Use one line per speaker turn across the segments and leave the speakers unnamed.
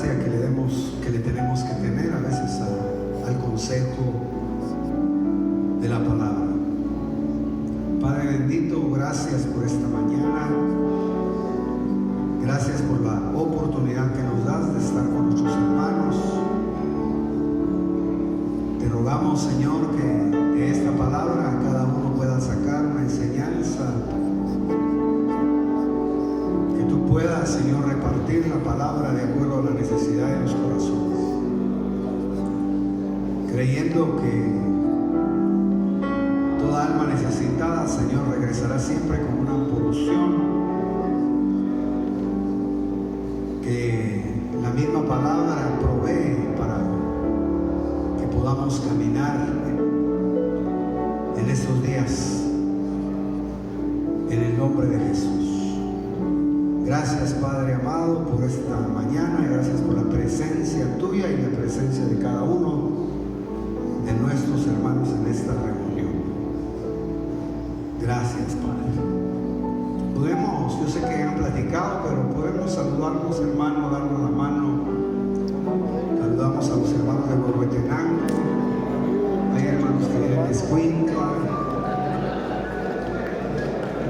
importancia que le tenemos que tener a veces al consejo de la palabra. Padre bendito, gracias por esta mañana. Gracias por la oportunidad que nos das de estar con nuestros hermanos. Te rogamos, Señor, que de esta palabra cada uno pueda sacar una enseñanza. Que tú puedas, Señor, repartir la palabra de acuerdo a la necesidad de los corazones. Creyendo que toda alma necesitada, Señor, regresará siempre con una porción que la misma palabra provee para que podamos caminar en estos días en el nombre de Jesús. Gracias, Padre amado, por esta mañana. Gracias por la presencia tuya y la presencia de cada uno de nuestros hermanos en esta reunión. Gracias, Padre. Podemos, yo sé que han platicado, pero podemos saludarnos, hermanos, darnos la mano. Saludamos a los hermanos de Huehuetenango. Hay hermanos que vienen de Escuintla,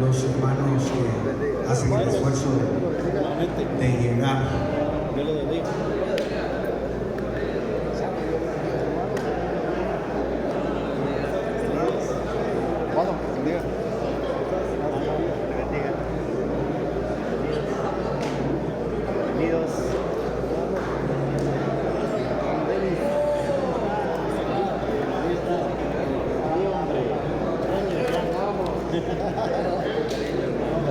los hermanos que hacen el esfuerzo de llegar.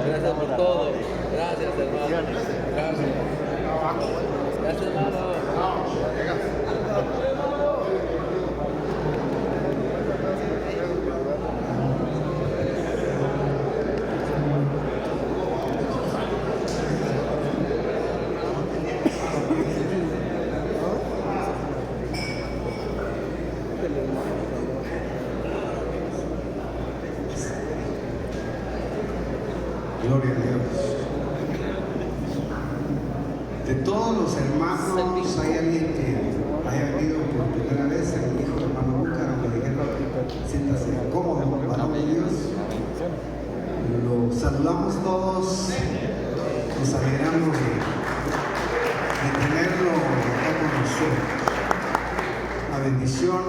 Gracias por todo. Gracias, hermano. Gracias. Gracias, hermano.
Gloria a Dios. De todos los hermanos, hay alguien que haya venido por primera vez. El hijo del hermano Búcaro me dijeron: siéntase cómodo, varón de Dios. Lo saludamos todos, nos alegramos de tenerlo acá con nosotros. La bendición.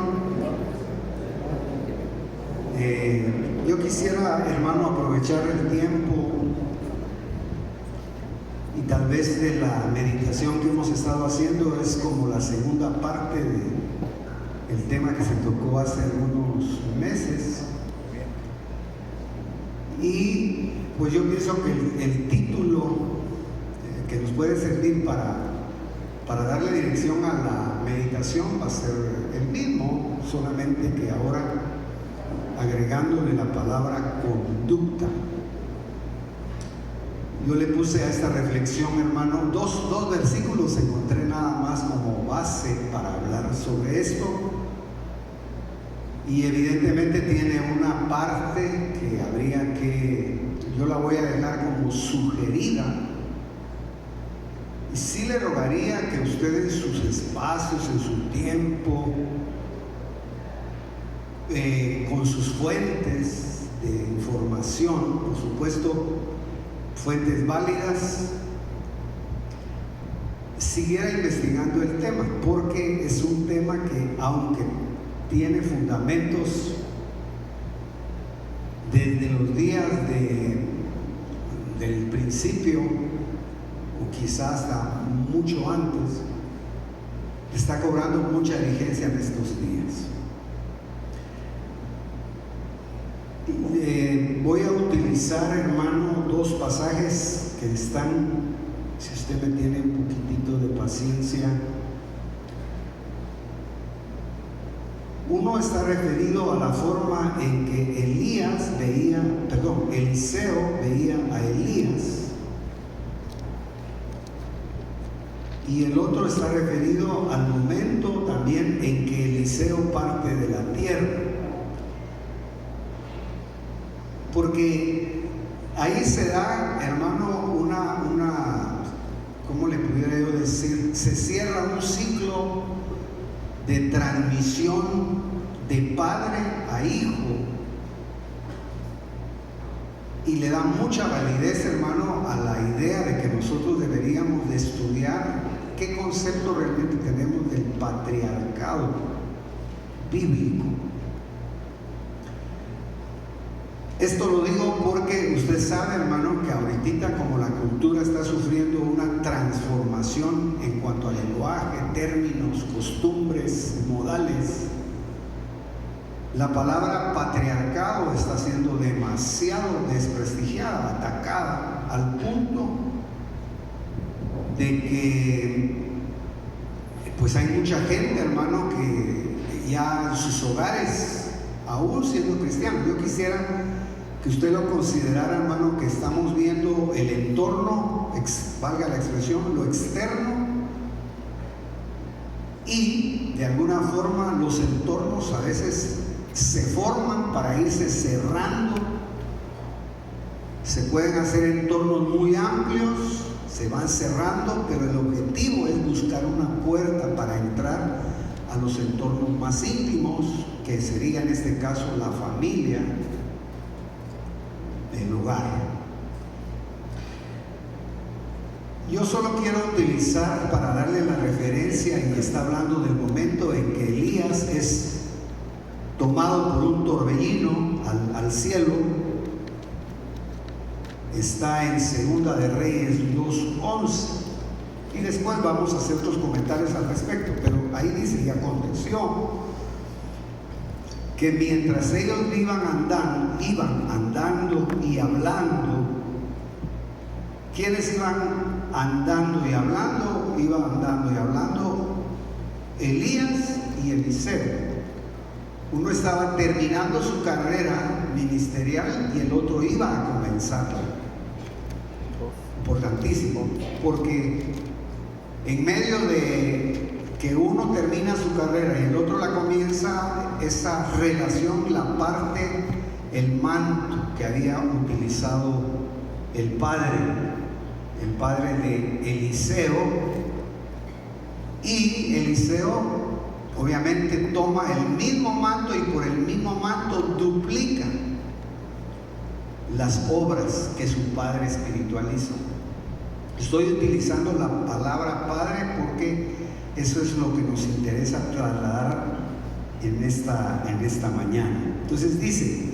Yo quisiera, hermano, aprovechar el tiempo y tal vez de la meditación que hemos estado haciendo es como la segunda parte del tema que se tocó hace algunos meses. Y pues yo pienso que el título que nos puede servir para darle dirección a la meditación va a ser el mismo, solamente que ahora agregándole la palabra conducta. Yo le puse a esta reflexión, hermano, dos versículos encontré nada más como base para hablar sobre esto, y evidentemente tiene una parte que habría que, yo la voy a dejar como sugerida, y sí le rogaría que usted en sus espacios, en su tiempo, con sus fuentes de información, por supuesto, fuentes válidas, siguiera investigando el tema, porque es un tema que, aunque tiene fundamentos desde los días del principio, o quizás hasta mucho antes, está cobrando mucha vigencia en estos días. Voy a utilizar, hermano, dos pasajes que están, si usted me tiene un poquitito de paciencia. Uno está referido a la forma en que Eliseo veía a Elías, y el otro está referido al momento también en que Eliseo parte de la tierra. Porque ahí se da, hermano, ¿cómo le pudiera yo decir? Se cierra un ciclo de transmisión de padre a hijo y le da mucha validez, hermano, a la idea de que nosotros deberíamos de estudiar qué concepto realmente tenemos del patriarcado bíblico. Esto lo digo porque usted sabe, hermano, que ahorita como la cultura está sufriendo una transformación en cuanto al lenguaje, términos, costumbres, modales, la palabra patriarcado está siendo demasiado desprestigiada, atacada, al punto de que pues hay mucha gente, hermano, que ya en sus hogares, aún siendo cristianos, yo quisiera que usted lo considerara, hermano, que estamos viendo el entorno, valga la expresión, lo externo, y de alguna forma los entornos a veces se forman para irse cerrando. Se pueden hacer entornos muy amplios, se van cerrando, pero el objetivo es buscar una puerta para entrar a los entornos más íntimos, que sería en este caso la familia, el hogar. Yo solo quiero utilizar para darle la referencia, y está hablando del momento en que Elías es tomado por un torbellino al cielo. Está en Segunda de Reyes 2:11, y después vamos a hacer otros comentarios al respecto, pero ahí dice: y aconteció que mientras ellos iban andando y hablando. ¿Quiénes iban andando y hablando? Iban andando y hablando Elías y Eliseo. Uno estaba terminando su carrera ministerial y el otro iba a comenzarla. Importantísimo, porque en medio de que uno termina su carrera y el otro la comienza, esa relación la parte el manto que había utilizado el padre de Eliseo, y Eliseo obviamente toma el mismo manto y por el mismo manto duplica las obras que su padre espiritual hizo. Estoy utilizando la palabra padre porque eso es lo que nos interesa trasladar en esta mañana. Entonces dice: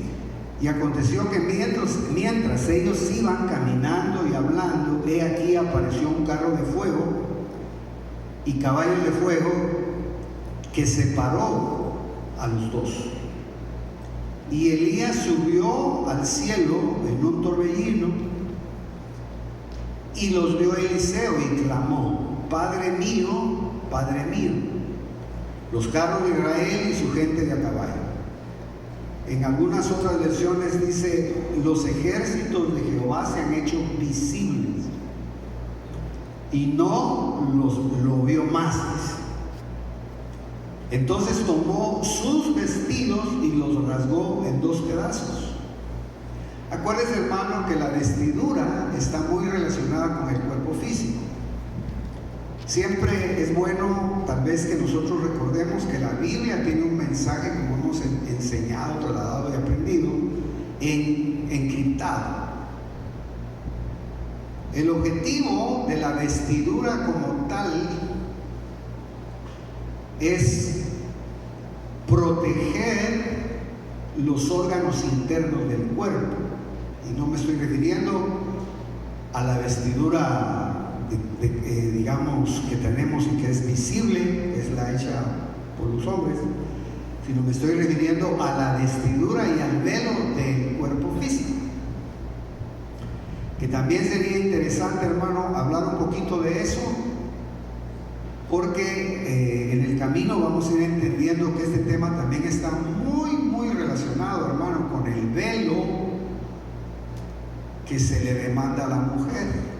y aconteció que mientras ellos iban caminando y hablando, he aquí apareció un carro de fuego y caballos de fuego que separó a los dos. Y Elías subió al cielo en un torbellino, y los vio Eliseo y clamó: Padre mío, Padre mío, los carros de Israel y su gente de a caballo. En algunas otras versiones dice: los ejércitos de Jehová se han hecho visibles. Y no lo vio más. Entonces tomó sus vestidos y los rasgó en dos pedazos. Acuérdense, hermano, que la vestidura está muy relacionada con el cuerpo físico. Siempre es bueno, tal vez, que nosotros recordemos que la Biblia tiene un mensaje, como hemos enseñado, trasladado y aprendido, encriptado. El objetivo de la vestidura como tal es proteger los órganos internos del cuerpo. Y no me estoy refiriendo a la vestidura digamos, que tenemos y que es visible, que es la hecha por los hombres, sino me estoy refiriendo a la vestidura y al velo del cuerpo físico, que también sería interesante, hermano, hablar un poquito de eso, porque en el camino vamos a ir entendiendo que este tema también está muy relacionado, hermano, con el velo que se le demanda a la mujer,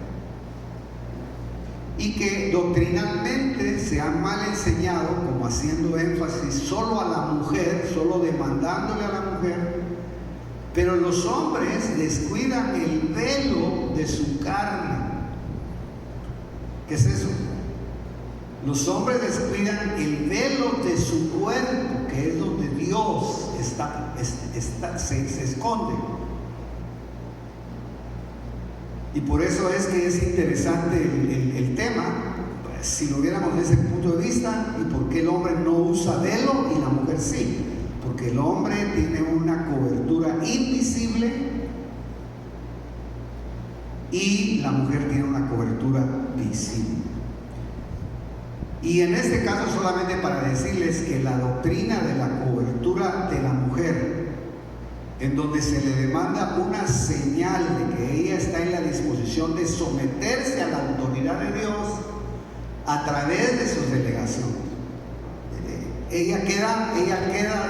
y que doctrinalmente se ha mal enseñado, como haciendo énfasis solo a la mujer, solo demandándole a la mujer, pero los hombres descuidan el velo de su carne. ¿Qué es eso? Los hombres descuidan el velo de su cuerpo, que es donde Dios se esconde. Y por eso es que es interesante el tema, pues, si lo viéramos desde ese punto de vista, y por qué el hombre no usa velo y la mujer sí. Porque el hombre tiene una cobertura invisible y la mujer tiene una cobertura visible. Y en este caso solamente para decirles que la doctrina de la cobertura de la mujer, en donde se le demanda una señal de que ella está en la disposición de someterse a la autoridad de Dios a través de sus delegaciones. Ella queda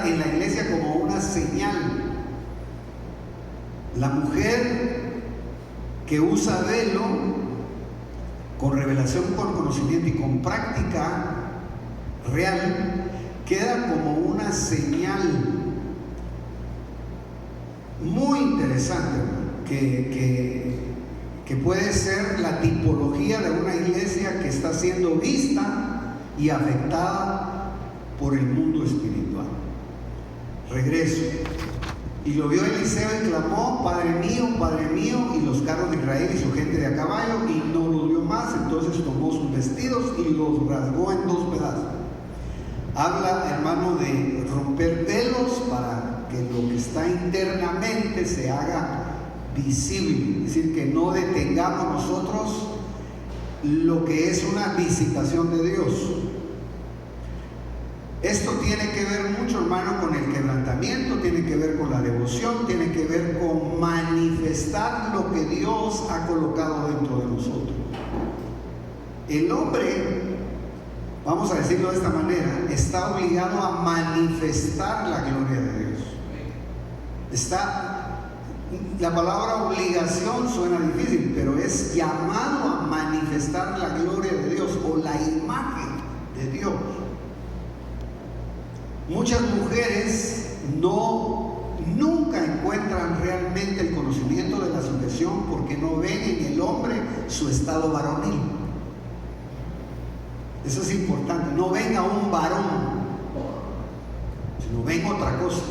en la iglesia como una señal. La mujer que usa velo con revelación, con conocimiento y con práctica real, queda como una señal muy interesante que puede ser la tipología de una iglesia que está siendo vista y afectada por el mundo espiritual. Regreso. Y lo vio Eliseo y clamó: Padre mío, y los carros de Israel y su gente de a caballo, y no los vio más. Entonces tomó sus vestidos y los rasgó en 2 pedazos. Habla, hermano, de romper velos para que lo que está internamente se haga visible, es decir, que no detengamos nosotros lo que es una visitación de Dios. Esto tiene que ver mucho, hermano, con el quebrantamiento, tiene que ver con la devoción, tiene que ver con manifestar lo que Dios ha colocado dentro de nosotros. El hombre, vamos a decirlo de esta manera, está obligado a manifestar la gloria de Dios. La palabra obligación suena difícil, pero es llamado a manifestar la gloria de Dios o la imagen de Dios. Muchas mujeres nunca encuentran realmente el conocimiento de la sujeción porque no ven en el hombre su estado varonil. Eso es importante. No ven a un varón, sino ven otra cosa.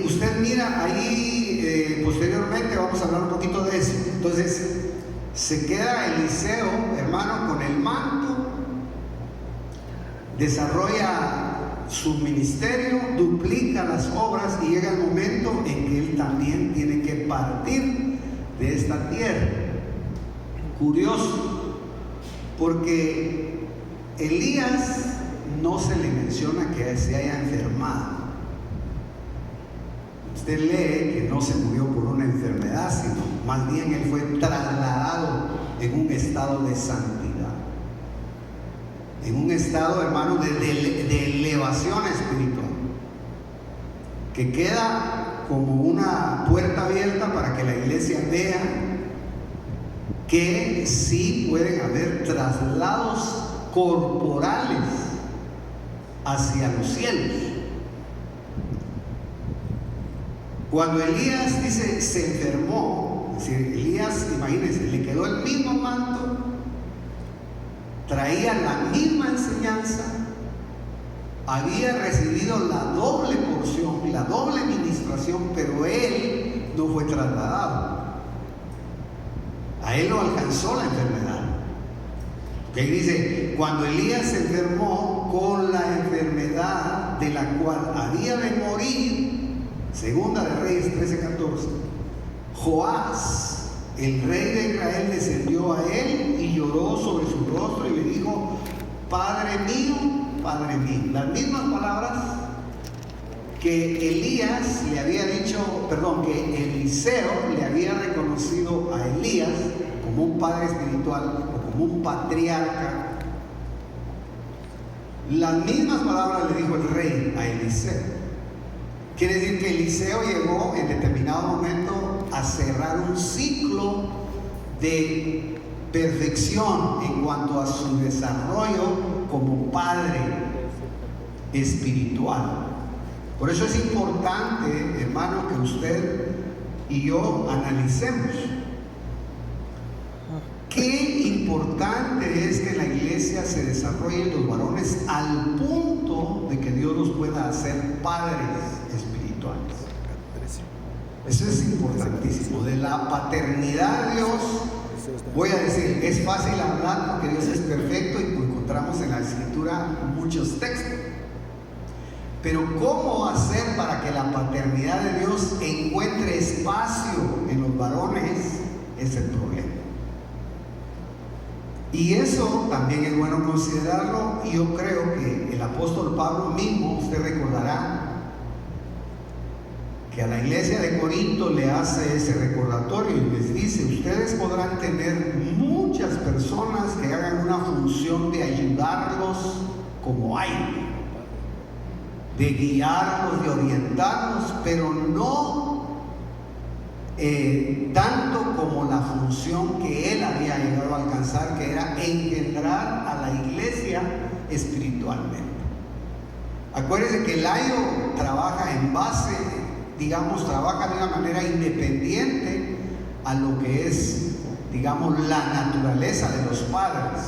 Usted mira ahí, posteriormente vamos a hablar un poquito de eso. Entonces, se queda Eliseo, hermano, con el manto, desarrolla su ministerio, duplica las obras y llega el momento en que él también tiene que partir de esta tierra. Curioso, porque Elías no se le menciona que se haya enfermado. Usted lee que no se murió por una enfermedad, sino más bien él fue trasladado en un estado de santidad. En un estado, hermano, de elevación espiritual, que queda como una puerta abierta para que la iglesia vea que sí pueden haber traslados corporales hacia los cielos. Cuando Elías dice se enfermó, es decir, Elías, imagínense, le quedó el mismo manto, traía la misma enseñanza, había recibido la doble porción, la doble ministración, pero él no fue trasladado. A él lo alcanzó la enfermedad. Que dice, cuando Elías se enfermó con la enfermedad de la cual había de morir, Segunda de Reyes 13:14, Joás, el rey de Israel, descendió a él y lloró sobre su rostro y le dijo: Padre mío, Padre mío. Las mismas palabras que Elías le había dicho, que Eliseo le había reconocido a Elías como un padre espiritual o como un patriarca. Las mismas palabras le dijo el rey a Eliseo. Quiere decir que Eliseo llegó en determinado momento a cerrar un ciclo de perfección en cuanto a su desarrollo como padre espiritual. Por eso es importante, hermano, que usted y yo analicemos Qué importante es que la iglesia se desarrolle los varones al punto de que Dios los pueda hacer padres espirituales. Eso es importantísimo. De la paternidad de Dios, voy a decir, es fácil hablar porque Dios es perfecto y encontramos en la Escritura muchos textos. Pero ¿cómo hacer para que la paternidad de Dios encuentre espacio en los varones? Es el problema. Y eso también es bueno considerarlo, y yo creo que el apóstol Pablo mismo, usted recordará, que a la iglesia de Corinto le hace ese recordatorio y les dice: ustedes podrán tener muchas personas que hagan una función de ayudarlos como hay, de guiarlos, de orientarlos, pero no tanto como la función que él había llegado a alcanzar, que era engendrar a la iglesia espiritualmente. Acuérdense que el ayo trabaja en base, digamos, trabaja de una manera independiente a lo que es, digamos, la naturaleza de los padres.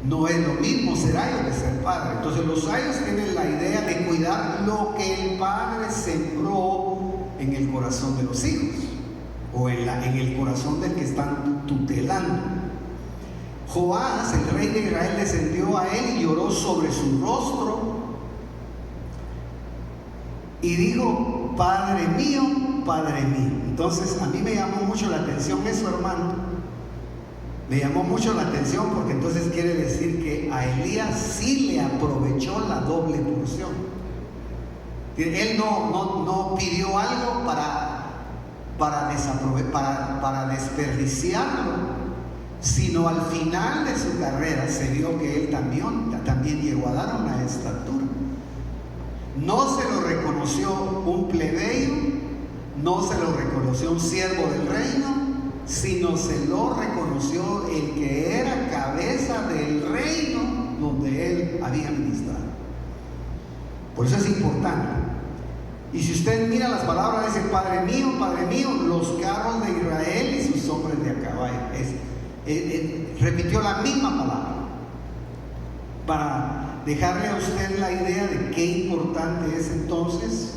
No es lo mismo ser ayo que ser padre. Entonces los ayos tienen la idea de cuidar lo que el padre sembró en el corazón de los hijos, o en el corazón del que están tutelando. Joás, el rey de Israel, descendió a él y lloró sobre su rostro y dijo: Padre mío, Padre mío. Entonces a mí me llamó mucho la atención eso, hermano. Me llamó mucho la atención porque entonces quiere decir que a Elías sí le aprovechó la doble porción. Él no pidió algo para desperdiciarlo, sino al final de su carrera se vio que él también llegó a dar una estatura. No se lo reconoció un plebeyo, no se lo reconoció un siervo del reino, sino se lo reconoció el que era cabeza del reino donde él había ministrado. Por eso es importante. Y si usted mira las palabras, dice: Padre mío, los carros de Israel y sus hombres de a caballo. Repitió la misma palabra para dejarle a usted la idea de qué importante es entonces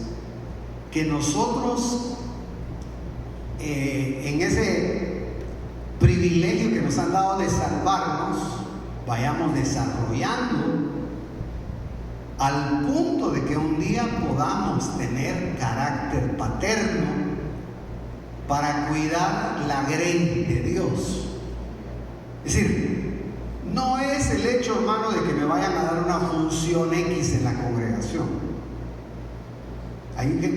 que nosotros, en ese privilegio que nos han dado de salvarnos, vayamos desarrollando al punto de que un día podamos tener carácter paterno para cuidar la grey de Dios. Es decir, no es el hecho, hermano, de que me vayan a dar una función X en la congregación.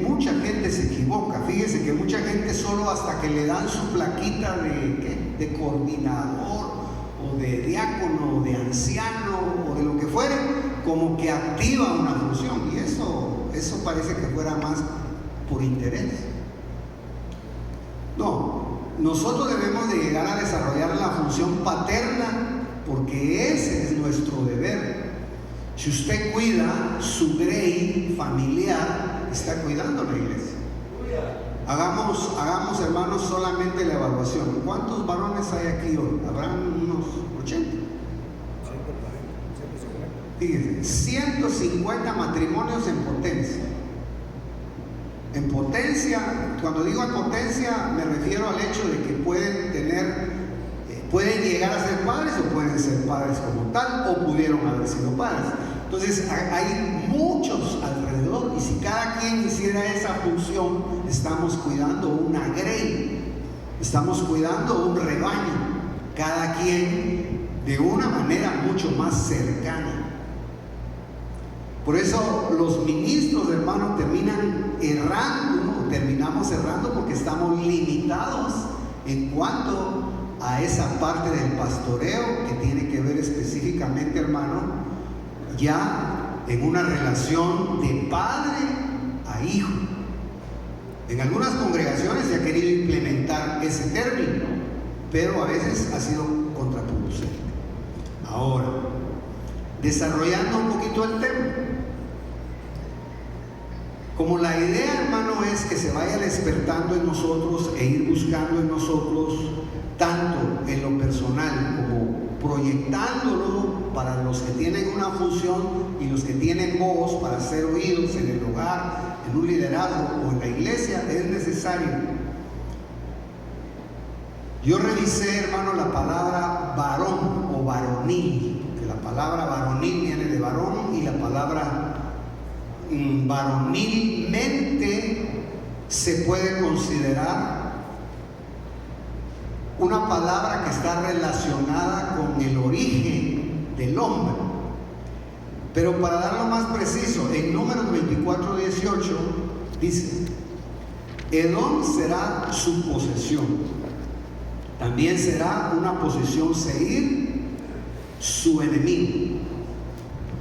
Mucha gente se equivoca. Fíjese que mucha gente solo hasta que le dan su plaquita de coordinador o de diácono o de anciano o de lo que fuere, como que activa una función, y eso parece que fuera más por interés. No, nosotros debemos de llegar a desarrollar la función paterna porque ese es nuestro deber. Si usted cuida su grey familiar, está cuidando la iglesia. Hagamos, hermanos, solamente la evaluación. ¿Cuántos varones hay aquí hoy? Habrán unos 80. Fíjense, 150 matrimonios en potencia. En potencia, cuando digo en potencia, me refiero al hecho de que pueden llegar a ser padres o pueden ser padres como tal, o pudieron haber sido padres. Entonces hay muchos alrededor, y si cada quien hiciera esa función, estamos cuidando una grey, estamos cuidando un rebaño, cada quien de una manera mucho más cercana. Por eso los ministros, hermanos, terminamos errando porque estamos limitados en cuanto a esa parte del pastoreo que tiene que ver específicamente, hermano, ya en una relación de padre a hijo. En algunas congregaciones se ha querido implementar ese término, pero a veces ha sido contraproducente. Ahora, desarrollando un poquito el tema, Como la idea, hermano, es que se vaya despertando en nosotros e ir buscando en nosotros, tanto en lo personal como proyectándolo para los que tienen una función y los que tienen voz para ser oídos en el hogar, en un liderazgo o en la iglesia, es necesario. Yo revisé, hermano, la palabra varón o varonil, que la palabra varonil viene de varón, y la palabra varonilmente se puede considerar una palabra que está relacionada con el origen del hombre. Pero para darlo más preciso, en Números 24:18 dice: Edom será su posesión, también será una posesión Seir, su enemigo.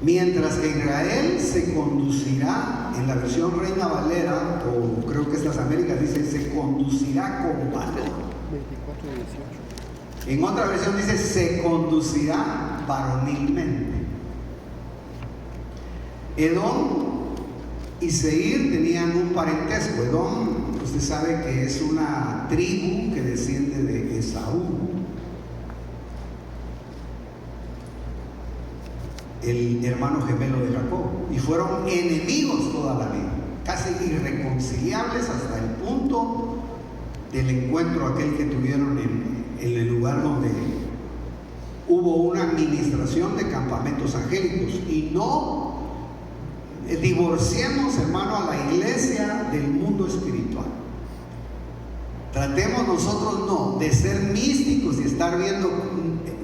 Mientras que Israel se conducirá, en la versión Reina Valera, o creo que estas Américas dice, se conducirá con valor. 24:18. En otra versión dice, se conducirá varonilmente. Edom y Seir tenían un parentesco. Edom, usted sabe que es una tribu que desciende de Esaú, el hermano gemelo de Jacob, y fueron enemigos toda la vida, casi irreconciliables hasta el punto del encuentro aquel que tuvieron en el lugar donde hubo una administración de campamentos angélicos. Y no divorciemos, hermano, a la iglesia del mundo espiritual. Tratemos nosotros no de ser místicos y estar viendo,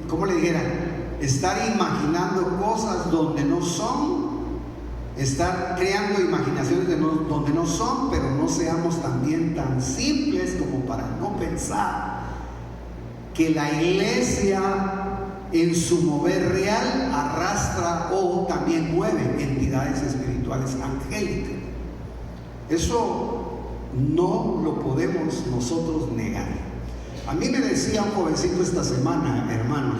¿cómo le dijera? Estar imaginando cosas donde no son, estar creando imaginaciones donde no son, pero no seamos también tan simples como para no pensar que la iglesia en su mover real arrastra o también mueve entidades espirituales angélicas. Eso no lo podemos nosotros negar. A mí me decía un jovencito esta semana, hermano,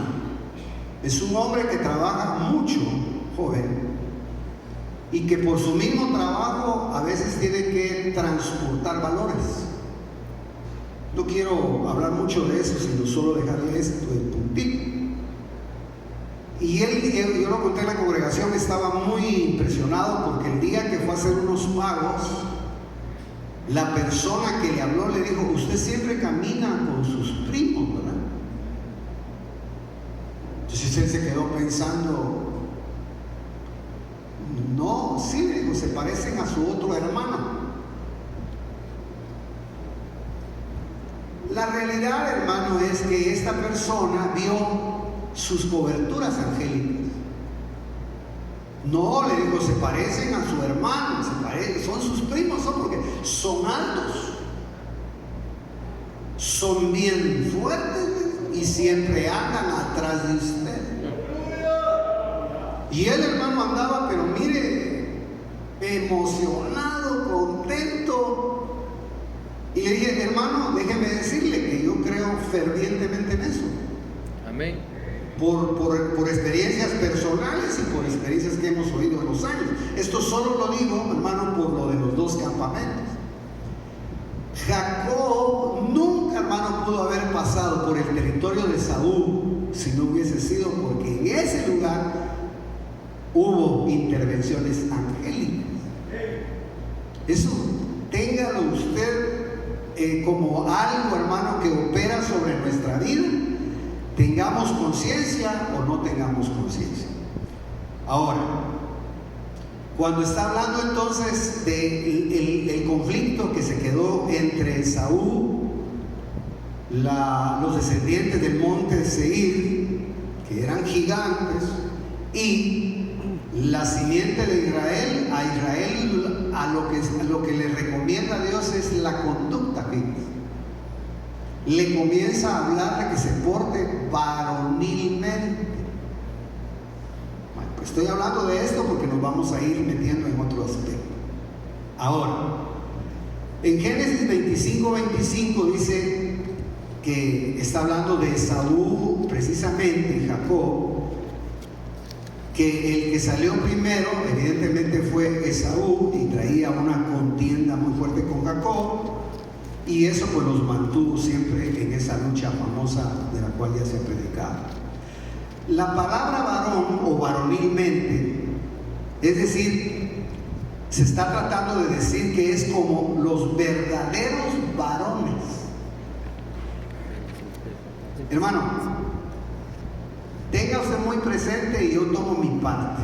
es un hombre que trabaja mucho, joven, y que por su mismo trabajo a veces tiene que transportar valores. No quiero hablar mucho de eso, sino solo dejarle esto del puntito. Y él, yo lo conté en la congregación, estaba muy impresionado porque el día que fue a hacer unos pagos, la persona que le habló le dijo: usted siempre camina con sus primos, ¿verdad? Entonces él se quedó pensando, no, sí, le digo, se parecen a su otro hermano. La realidad, hermano, es que esta persona vio sus coberturas angélicas. No, le digo, se parecen a su hermano, son sus primos, son porque son altos, son bien fuertes y siempre andan atrás de usted. Y el hermano andaba, pero mire, emocionado, contento. Y le dije: hermano, déjeme decirle que yo creo fervientemente en eso.
Amén.
Por experiencias personales y por experiencias que hemos oído en los años. Esto solo lo digo, hermano, por lo de los dos campamentos. Jacob nunca, hermano, pudo haber pasado por el territorio de Saúl si no hubiese sido porque en ese lugar hubo intervenciones angélicas. Eso téngalo usted como algo, hermano, que opera sobre nuestra vida, tengamos conciencia o no tengamos conciencia. Ahora, cuando está hablando entonces del conflicto que se quedó entre Saúl, los descendientes del monte Seir, que eran gigantes, y la simiente de Israel, a lo que le recomienda a Dios es la conducta, fíjense. Le comienza a hablar de que se porte varonilmente. Bueno, pues estoy hablando de esto porque nos vamos a ir metiendo en otro aspecto. Ahora, en Génesis 25:25 dice que está hablando de Esaú, precisamente Jacob, que el que salió primero evidentemente fue Esaú y traía una contienda muy fuerte con Jacob, y eso pues los mantuvo siempre en esa lucha famosa de la cual ya se ha predicado. La palabra varón o varonilmente, es decir, se está tratando de decir que es como los verdaderos varones. Hermano, tenga usted muy presente, y yo tomo mi parte.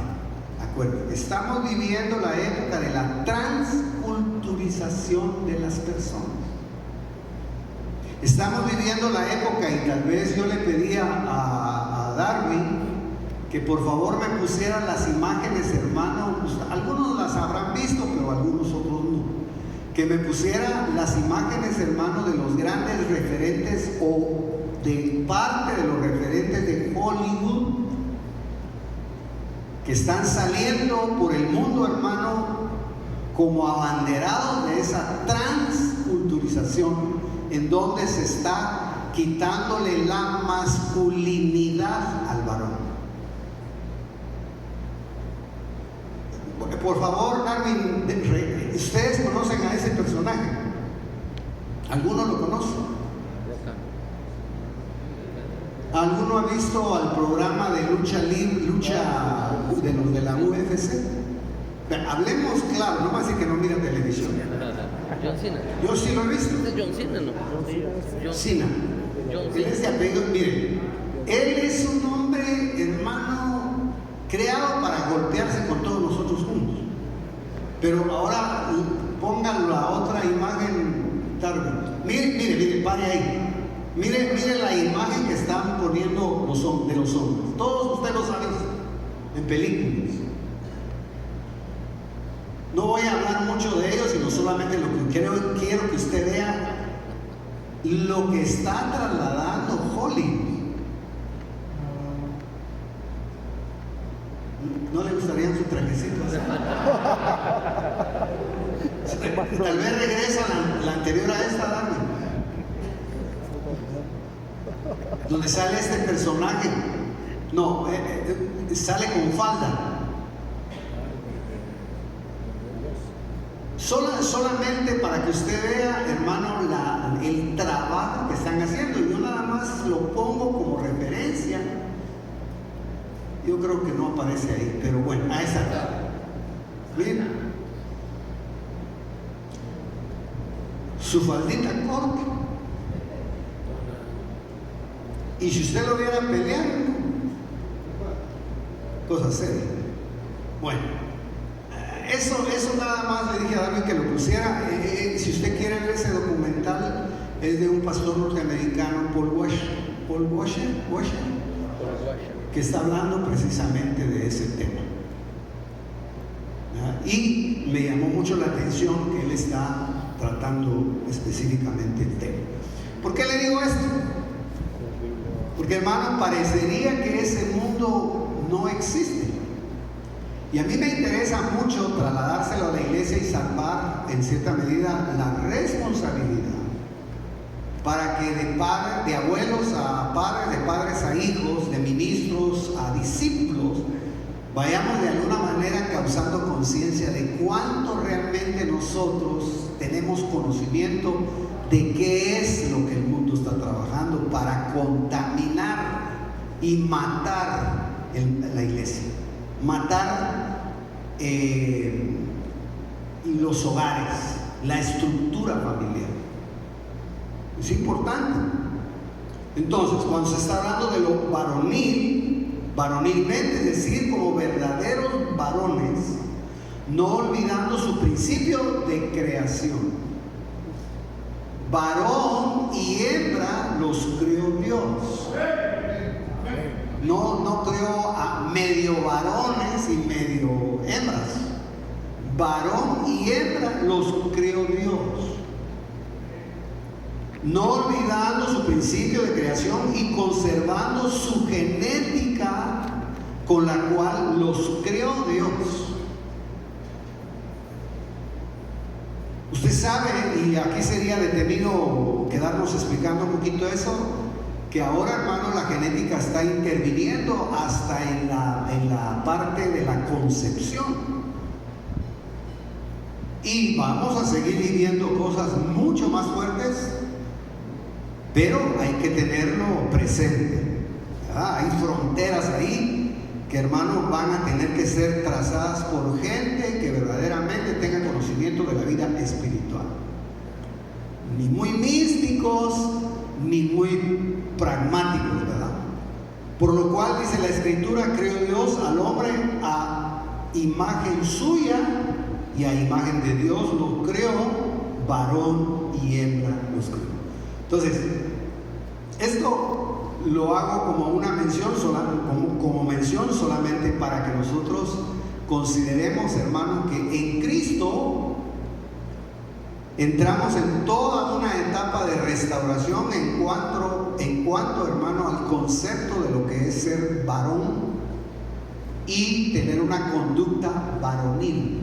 Acuérdense, estamos viviendo la época de la transculturización de las personas. Estamos viviendo la época, y tal vez yo le pedía a Darwin que por favor me pusiera las imágenes, hermano. Algunos las habrán visto, pero algunos otros no. Que me pusiera las imágenes, hermano, de los grandes referentes o de parte de los referentes de Hollywood que están saliendo por el mundo, hermano, como abanderados de esa transculturización, en donde se está quitándole la masculinidad al varón. Por favor, Darwin, ustedes conocen a ese personaje. ¿Alguno lo conoce? ¿Alguno ha visto al programa de lucha de los de la UFC? Hablemos claro, no va a decir que no mira televisión.
John Cena.
Yo sí lo he visto.
¿Es John Cena, no?
Cena. Él es de apellido, miren, él es un hombre, hermano, creado para golpearse con todos nosotros juntos. Pero ahora pongan la otra imagen, Darwin. Mire, pare ahí. Mire la imagen que están poniendo de los hombres. Todos ustedes lo saben en películas. No voy a hablar mucho de ellos, sino solamente lo que quiero que usted vea lo que está trasladando Hollywood. ¿No le gustarían sus trajecitos? Tal vez regresa la anterior a esta, Darwin, donde sale este personaje. No, sale con falda. Solamente para que usted vea, hermano, el trabajo que están haciendo. Yo nada más lo pongo como referencia. Yo creo que no aparece ahí, pero bueno, ahí está. Miren, su faldita corta. Y si usted lo viera pelear, cosa seria. Bueno, eso nada más le dije a David que lo pusiera. Si usted quiere ver ese documental, es de un pastor norteamericano, Paul Washer, que está hablando precisamente de ese tema. Y me llamó mucho la atención que él está tratando específicamente el tema. ¿Por qué le digo esto? Porque, hermano, parecería que ese mundo no existe. Y a mí me interesa mucho trasladárselo a la iglesia y salvar en cierta medida la responsabilidad para que de abuelos a padres, de padres a hijos, de ministros a discípulos, vayamos de alguna manera causando conciencia de cuánto realmente nosotros tenemos conocimiento de qué es lo que el mundo está trabajando para contaminar y matar la iglesia, matar los hogares, la estructura familiar. Es importante. Entonces, cuando se está hablando de lo varonilmente, es decir, como verdaderos varones, no olvidando su principio de creación. Varón y hembra los creó Dios. No creó a medio varones y medio hembras. Varón y hembra los creó Dios. No olvidando su principio de creación y conservando su genética con la cual los creó Dios. Usted sabe, y aquí sería detenido quedarnos explicando un poquito eso, que ahora, hermano, la genética está interviniendo hasta en la parte de la concepción. Y vamos a seguir viviendo cosas mucho más fuertes, pero hay que tenerlo presente, ¿verdad? Hay fronteras ahí que, hermanos, van a tener que ser trazadas por gente que verdaderamente tenga conocimiento de la vida espiritual. Ni muy místicos, ni muy pragmáticos, ¿verdad? Por lo cual dice la Escritura: creó Dios al hombre a imagen suya, y a imagen de Dios lo creó, varón y hembra los creó. Entonces, esto lo hago como una mención, como mención solamente para que nosotros consideremos, hermanos, que en Cristo entramos en toda una etapa de restauración en cuanto, hermano, al concepto de lo que es ser varón y tener una conducta varonil.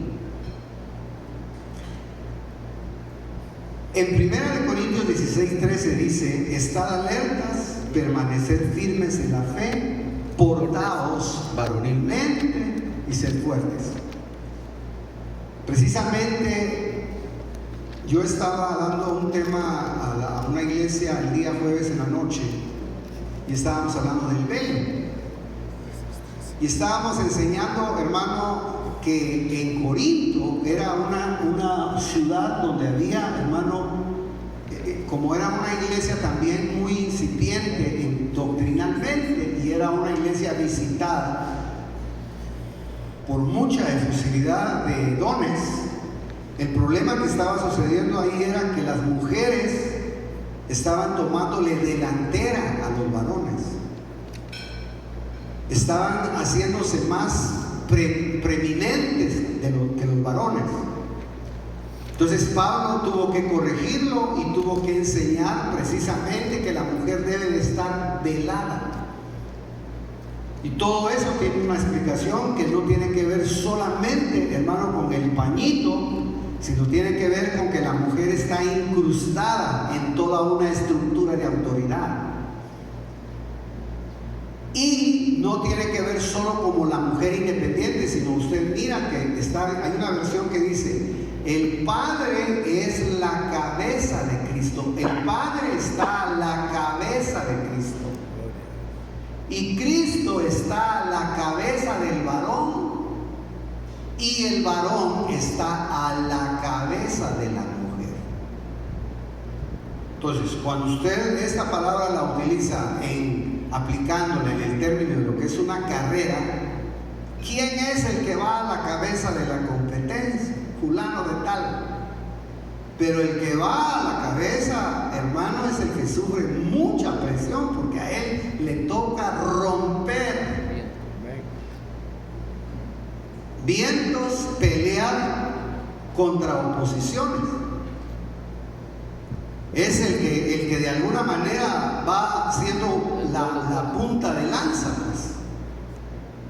En 1 Corintios 16:13 dice: estad alertas, permanecer firmes en la fe, portaos varonilmente y sed fuertes. Precisamente yo estaba dando un tema a una iglesia el día jueves en la noche y estábamos hablando del velo. Y estábamos enseñando, hermano, que en Corinto era una ciudad donde había, hermano, como era una iglesia también muy incipiente doctrinalmente, y era una iglesia visitada por mucha efusividad de dones, el problema que estaba sucediendo ahí era que las mujeres estaban tomándole delantera a los varones, estaban haciéndose más preeminentes que los varones. Entonces Pablo tuvo que corregirlo y tuvo que enseñar precisamente que la mujer debe de estar velada. Y todo eso tiene una explicación que no tiene que ver solamente, hermano, con el pañito, sino tiene que ver con que la mujer está incrustada en toda una estructura de autoridad. Y no tiene que ver solo como la mujer independiente, sino usted mira que hay una versión que dice: el Padre es la cabeza de Cristo. El Padre está a la cabeza de Cristo. Y Cristo está a la cabeza del varón. Y el varón está a la cabeza de la mujer. Entonces, cuando usted esta palabra la utiliza aplicándola en el término de lo que es una carrera, ¿quién es el que va a la cabeza de la competencia? Fulano de tal. Pero el que va a la cabeza, hermano, es el que sufre mucha presión, porque a él le toca romper vientos, pelear contra oposiciones. Es el que de alguna manera va siendo la punta de lanza, pues.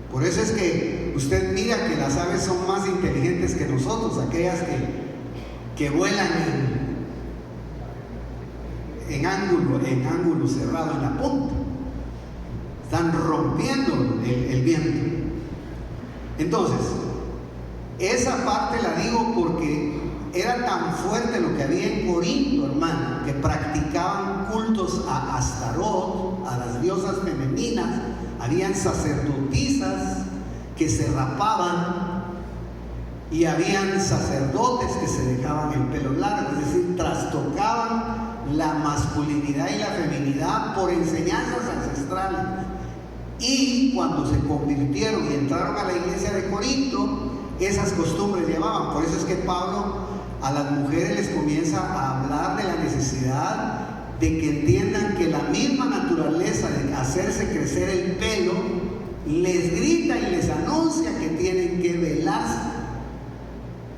Por eso es que usted mira que las aves son más inteligentes que nosotros, aquellas que vuelan en ángulo cerrado, en la punta. Están rompiendo el viento. Entonces, esa parte la digo porque era tan fuerte lo que había en Corinto, hermano, que practicaban cultos a Astarot, a las diosas femeninas. Habían sacerdotisas que se rapaban y habían sacerdotes que se dejaban el pelo largo, es decir, trastocaban la masculinidad y la feminidad por enseñanzas ancestrales. Y cuando se convirtieron y entraron a la iglesia de Corinto, esas costumbres llevaban. Por eso es que Pablo a las mujeres les comienza a hablar de la necesidad de que entiendan que la misma naturaleza de hacerse crecer el pelo les grita y les anuncia que tienen que velarse,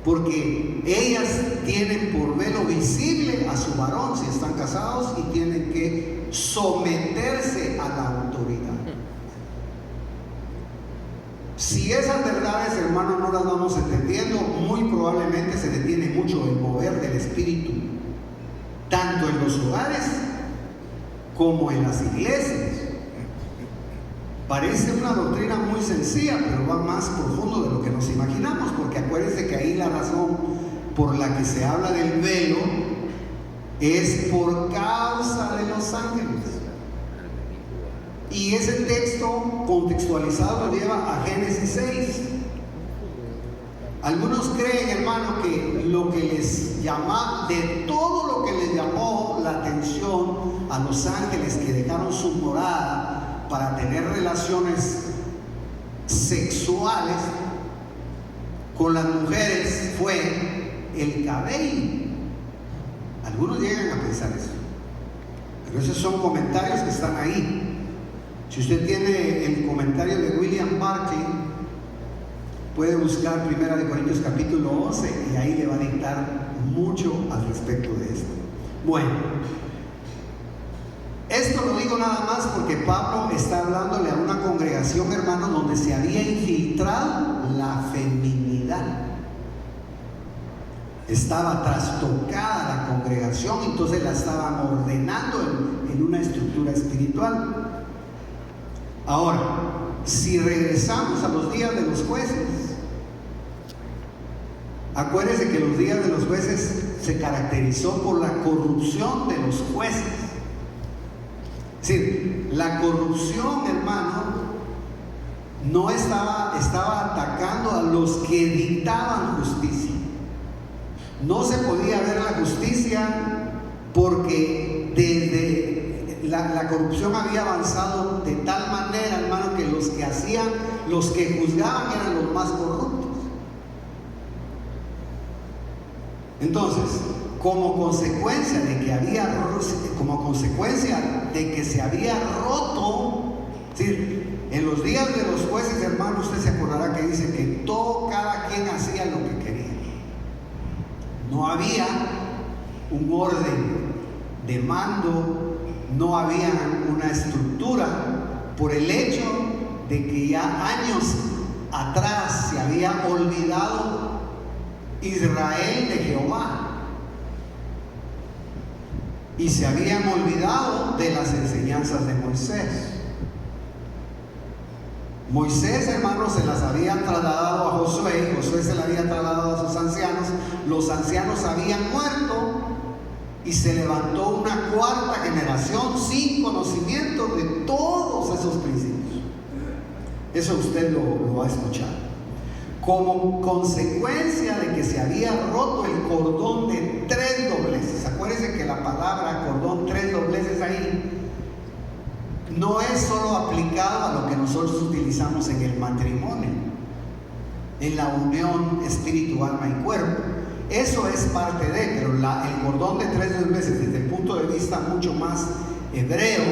porque ellas tienen por velo visible a su varón si están casados y tienen que someterse a la autoridad. Si esas verdades, hermanos, no las vamos entendiendo, muy probablemente se detiene mucho el mover del Espíritu, tanto en los hogares como en las iglesias. Parece una doctrina muy sencilla, pero va más profundo de lo que nos imaginamos, porque acuérdense que ahí la razón por la que se habla del velo es por causa de los ángeles. Y ese texto contextualizado lo lleva a Génesis 6. Algunos creen, hermano, que lo que les llama, de todo lo que les llamó la atención a los ángeles que dejaron su morada para tener relaciones sexuales con las mujeres, fue el cabello. Algunos llegan a pensar eso, pero esos son comentarios que están ahí. Si usted tiene el comentario de William Barclay, puede buscar 1 Corintios capítulo 11 y ahí le va a dictar mucho al respecto de esto. Bueno, esto lo digo nada más porque Pablo está hablándole a una congregación, hermano, donde se había infiltrado la feminidad. Estaba trastocada la congregación, entonces la estaban ordenando en una estructura espiritual. Ahora, si regresamos a los días de los jueces, acuérdense que los días de los jueces se caracterizó por la corrupción de los jueces. Es decir, la corrupción, hermano, no estaba atacando a los que dictaban justicia. No se podía ver la justicia porque desde la corrupción había avanzado de tal manera, hermano, que los que juzgaban eran los más corruptos. Entonces, como consecuencia de que se había roto, ¿sí? En los días de los jueces, hermano, usted se acordará que dice que cada quien hacía lo que quería. No había un orden de mando, no había una estructura, por el hecho de que ya años atrás se había olvidado Israel de Jehová y se habían olvidado de las enseñanzas de Moisés. Moisés, hermanos, se las había trasladado a Josué, Josué se las había trasladado a sus ancianos, los ancianos habían muerto y se levantó una cuarta generación sin conocimiento de todos esos principios. Eso usted lo ha escuchado. Como consecuencia de que se había roto el cordón de 3 dobleces, acuérdense que la palabra cordón 3 dobleces ahí no es solo aplicado a lo que nosotros utilizamos en el matrimonio, en la unión espíritu, alma y cuerpo. Eso es parte de, pero el cordón de 3 dobleces, desde el punto de vista mucho más hebreo,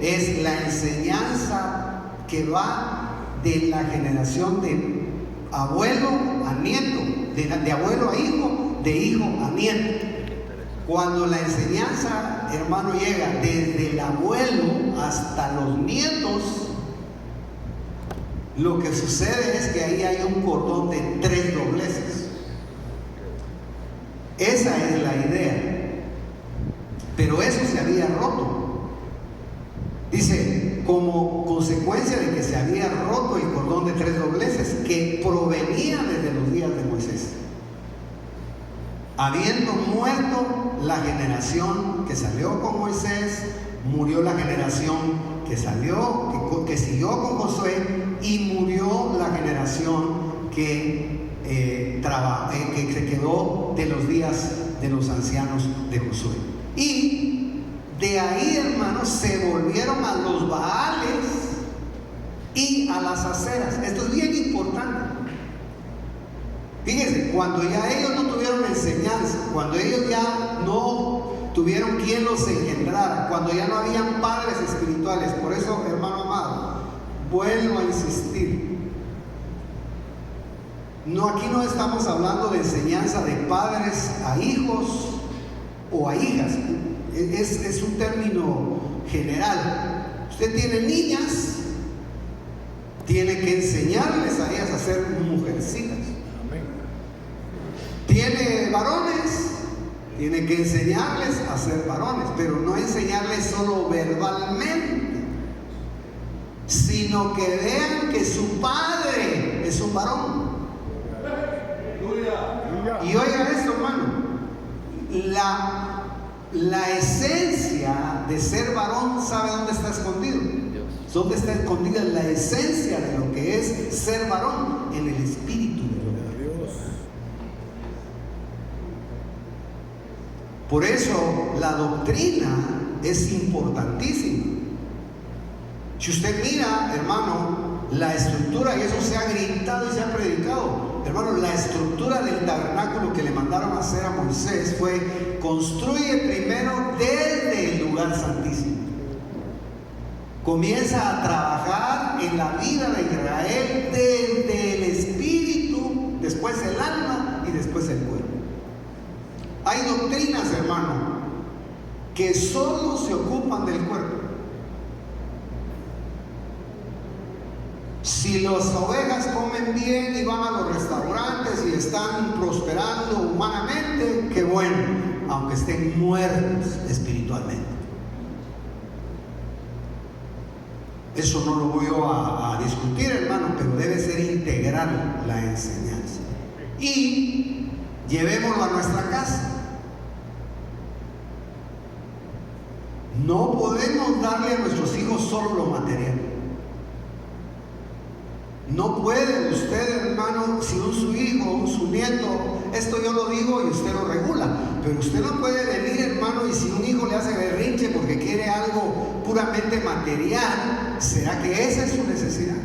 es la enseñanza que va de la generación de abuelo a nieto, de abuelo a hijo, de hijo a nieto. Cuando la enseñanza, hermano, llega desde el abuelo hasta los nietos, lo que sucede es que ahí hay un cordón de 3 dobleces. Esa es la idea. Pero eso se había roto. Dice, como consecuencia de que se había roto el cordón de 3 dobleces que provenía desde los días de Moisés, habiendo muerto la generación que salió con Moisés, murió la generación que siguió con Josué, y murió la generación que se quedó de los días de los ancianos de Josué. Y de ahí, hermanos, se volvieron a los Baales y a las aceras. Esto es bien importante. Fíjense, cuando ya ellos no tuvieron enseñanza, cuando ellos ya no tuvieron quien los engendrara, cuando ya no habían padres espirituales, por eso, hermano amado, vuelvo a insistir. Aquí no estamos hablando de enseñanza de padres a hijos o a hijas. Es un término general. Usted tiene niñas, tiene que enseñarles a ellas a ser mujercitas. Tiene varones, Tiene que enseñarles a ser varones, pero no enseñarles solo verbalmente, sino que vean que su padre es un varón. Y oiga esto, hermano, la esencia de ser varón, ¿sabe dónde está escondido? ¿Dónde está escondida la esencia de lo que es ser varón? En el espíritu de Dios. Por eso la doctrina es importantísima. Si usted mira, hermano, la estructura, y eso se ha gritado y se ha predicado, hermano, la estructura del tabernáculo que le mandaron a hacer a Moisés fue: construye primero desde el lugar santísimo. Comienza a trabajar en la vida de Israel desde el espíritu, después el alma y después el cuerpo. Hay doctrinas, hermano, que solo se ocupan del cuerpo. Si las ovejas comen bien y van a los restaurantes y están prosperando humanamente, qué bueno, aunque estén muertos espiritualmente. Eso no lo voy a discutir, hermano, pero debe ser integral la enseñanza. Y llevémoslo a nuestra casa. No podemos darle a nuestros hijos solo lo material. No puede usted, hermano, si su hijo, su nieto, esto yo lo digo y usted lo regula, pero usted no puede venir, hermano, y si un hijo le hace berrinche porque quiere algo puramente material, ¿será que esa es su necesidad?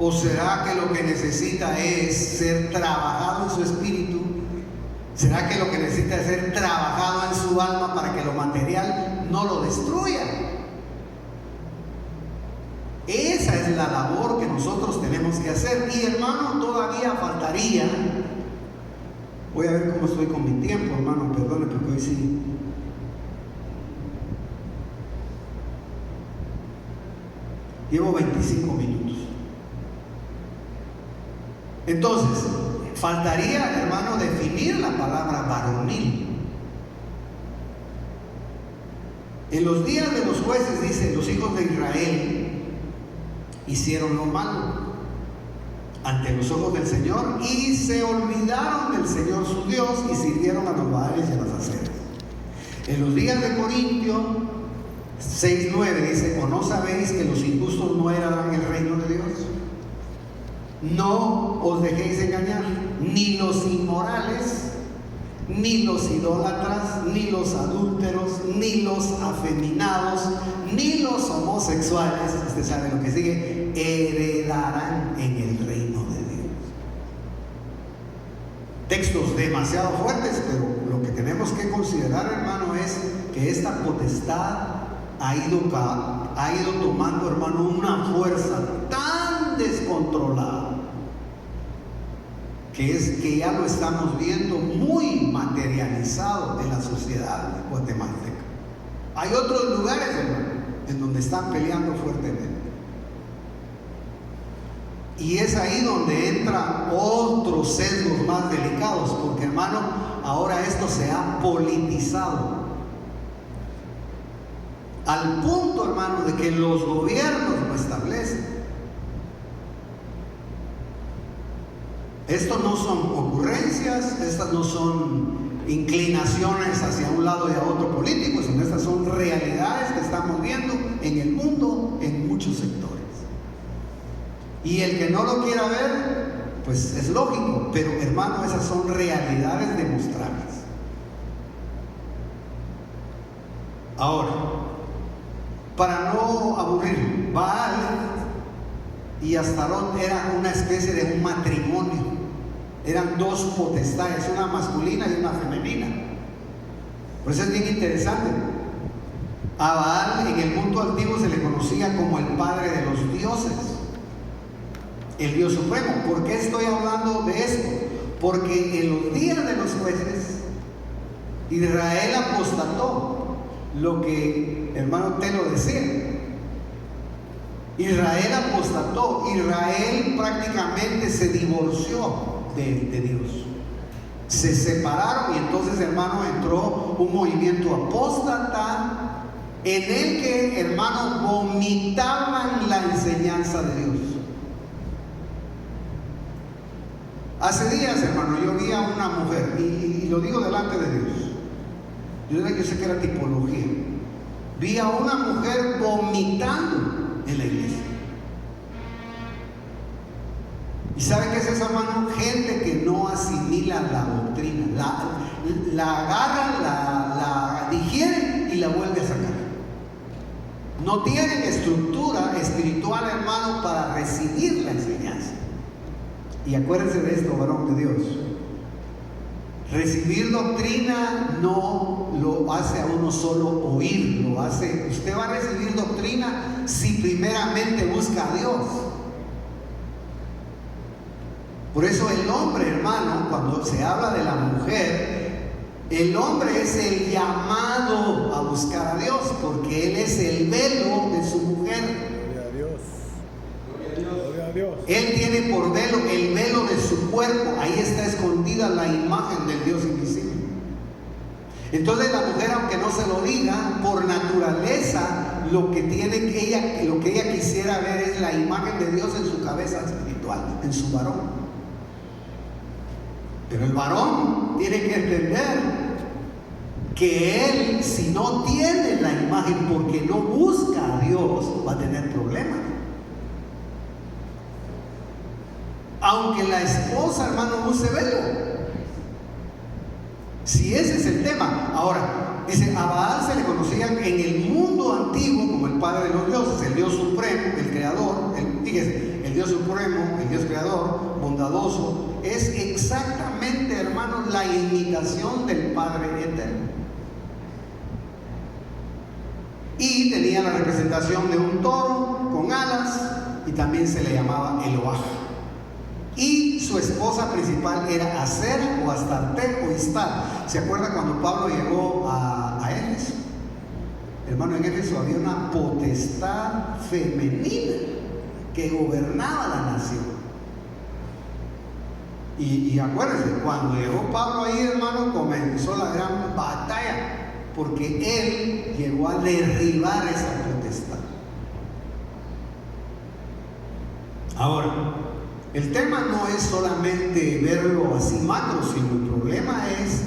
¿O será que lo que necesita es ser trabajado en su espíritu? ¿Será que lo que necesita es ser trabajado en su alma para que lo material no lo destruya? Esa es la labor que nosotros tenemos que hacer. Y hermano, todavía faltaría. Voy a ver cómo estoy con mi tiempo, hermano, perdone, porque hoy sí. Llevo 25 minutos. Entonces, faltaría, hermano, definir la palabra varonil. En los días de los jueces, dice, los hijos de Israel hicieron lo malo ante los ojos del Señor y se olvidaron del Señor su Dios y sirvieron a los Baales y a las Aceras. En los días de Corintio 6:9 dice: ¿o no sabéis que los injustos no heredarán el reino de Dios? No os dejéis engañar, ni los inmorales, ni los idólatras, ni los adúlteros, ni los afeminados, ni los homosexuales, usted sabe lo que sigue, heredarán en el reino de Dios. Textos demasiado fuertes, pero lo que tenemos que considerar, hermano, es que esta potestad ha ido tomando, hermano, una fuerza tan descontrolada que ya lo estamos viendo muy materializado en la sociedad guatemalteca. Hay otros lugares, hermano, en donde están peleando fuertemente. Y es ahí donde entran otros sesgos más delicados, porque, hermano, ahora esto se ha politizado. Al punto, hermano, de que los gobiernos lo establecen. Estos no son ocurrencias, estas no son inclinaciones hacia un lado y a otro político, sino estas son realidades que estamos viendo en el mundo en muchos sectores. Y el que no lo quiera ver, pues es lógico, pero hermano, esas son realidades demostrables. Ahora, para no aburrir, Baal y Astarot era una especie de un matrimonio. Eran dos potestades, una masculina y una femenina. Por eso es bien interesante. A Baal en el mundo antiguo se le conocía como el padre de los dioses, el Dios supremo. ¿Por qué estoy hablando de esto? Porque en los días de los jueces Israel apostató, lo que hermano Telo decía. Israel apostató, Israel prácticamente se divorció de Dios. se separaron y entonces, hermano, entró un movimiento apóstata en el que, hermano, vomitaban la enseñanza de Dios. Hace días, hermano, yo vi a una mujer, y lo digo delante de Dios, yo sé que era tipología, vi a una mujer vomitando en la iglesia. ¿Y sabe qué es eso, hermano? Gente que no asimila la doctrina, la agarra, la digiere y la vuelve a sacar. No tienen estructura espiritual, hermano, para recibir la enseñanza. Y acuérdense de esto, varón de Dios. Recibir doctrina no lo hace a uno solo oír, lo hace. Usted va a recibir doctrina si primeramente busca a Dios. Por eso el hombre, hermano, cuando se habla de la mujer, el hombre es el llamado a buscar a Dios, porque él es el velo de su mujer.
Gloria a Dios. Gloria a Dios.
Él tiene por velo el velo de su cuerpo. Ahí está escondida la imagen del Dios invisible. Entonces la mujer, aunque no se lo diga, por naturaleza lo que ella quisiera ver es la imagen de Dios en su cabeza espiritual, en su varón. Pero el varón tiene que entender que él, si no tiene la imagen porque no busca a Dios, va a tener problemas. Aunque la esposa, hermano, use velo. Si ese es el tema. Ahora, dice, a Baal se le conocía en el mundo antiguo como el padre de los dioses, el Dios supremo, el creador, el Dios supremo, el Dios creador, bondadoso. Es exactamente, hermano, la imitación del Padre eterno. Y tenía la representación de un toro con alas y también se le llamaba Eloah. Y su esposa principal era Aser o Astarte o Istar. ¿Se acuerda cuando Pablo llegó a Éfeso? Hermano, en Éfeso había una potestad femenina que gobernaba la nación. Y acuérdense, cuando llegó Pablo ahí, hermano, comenzó la gran batalla, porque él llegó a derribar esa potestad. Ahora, el tema no es solamente verlo así macro, sino el problema es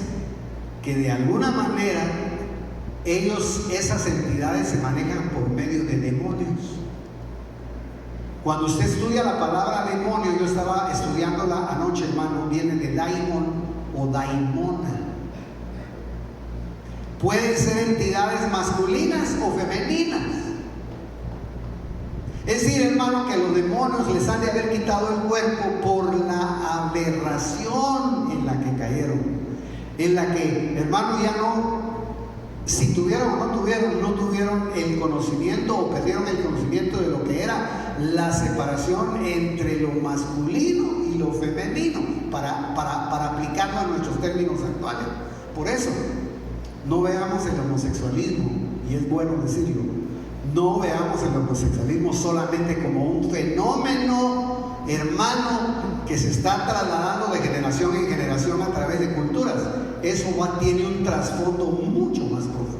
que de alguna manera esas entidades se manejan por medio de demonios. Cuando usted estudia la palabra demonio, yo estaba estudiándola anoche, hermano, viene de daimon o daimona. Pueden ser entidades masculinas o femeninas. Es decir, hermano, que los demonios les han de haber quitado el cuerpo por la aberración en la que cayeron, en la que, hermano, ya no, si tuvieron o no tuvieron el conocimiento o perdieron el conocimiento de lo que era la separación entre lo masculino y lo femenino, para aplicarlo a nuestros términos actuales. Por eso, no veamos el homosexualismo, y es bueno decirlo, no veamos el homosexualismo solamente como un fenómeno, hermano, que se está trasladando de generación en generación a través de culturas. Eso tiene un trasfondo mucho más profundo.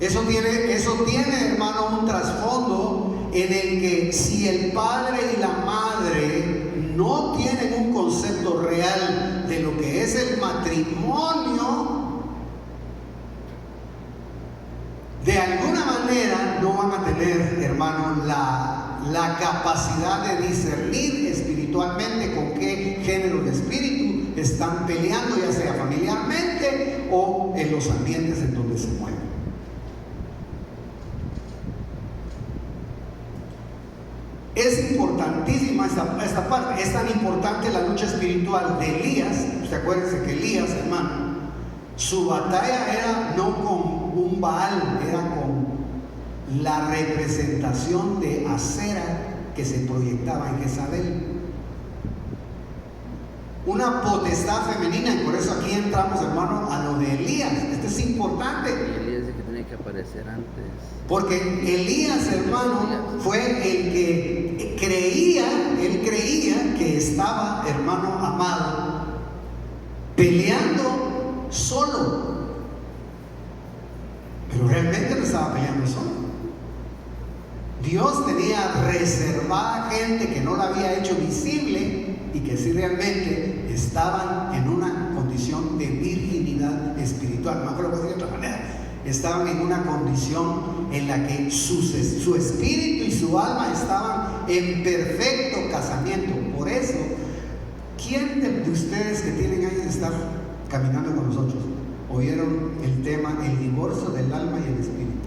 Eso tiene, hermano, un trasfondo en el que si el padre y la madre no tienen un concepto real de lo que es el matrimonio, de alguna manera no van a tener, hermano, la capacidad de discernir espiritualmente con qué género de espíritu están peleando, ya sea familiarmente o en los ambientes en donde se mueven. Es importantísima esta parte. Es tan importante la lucha espiritual de Elías. Usted acuérdense que Elías, hermano, su batalla era no con un Baal, era con la representación de Acera que se proyectaba en Jezabel. Una potestad femenina, y por eso aquí entramos, hermano, a lo de Elías. Esto es importante.
Y Elías dice que tenía que aparecer antes.
Porque Elías, hermano, fue el que él creía que estaba, hermano amado, peleando solo. Pero realmente no estaba peleando solo. Dios tenía reservada gente que no la había hecho visible y que sí realmente estaban en una condición de virginidad espiritual. No creo que de otra manera. Estaban en una condición en la que su espíritu y su alma estaban en perfecto casamiento. Por eso, ¿quién de ustedes que tienen años de estar caminando con nosotros oyeron el tema, el divorcio del alma y el espíritu?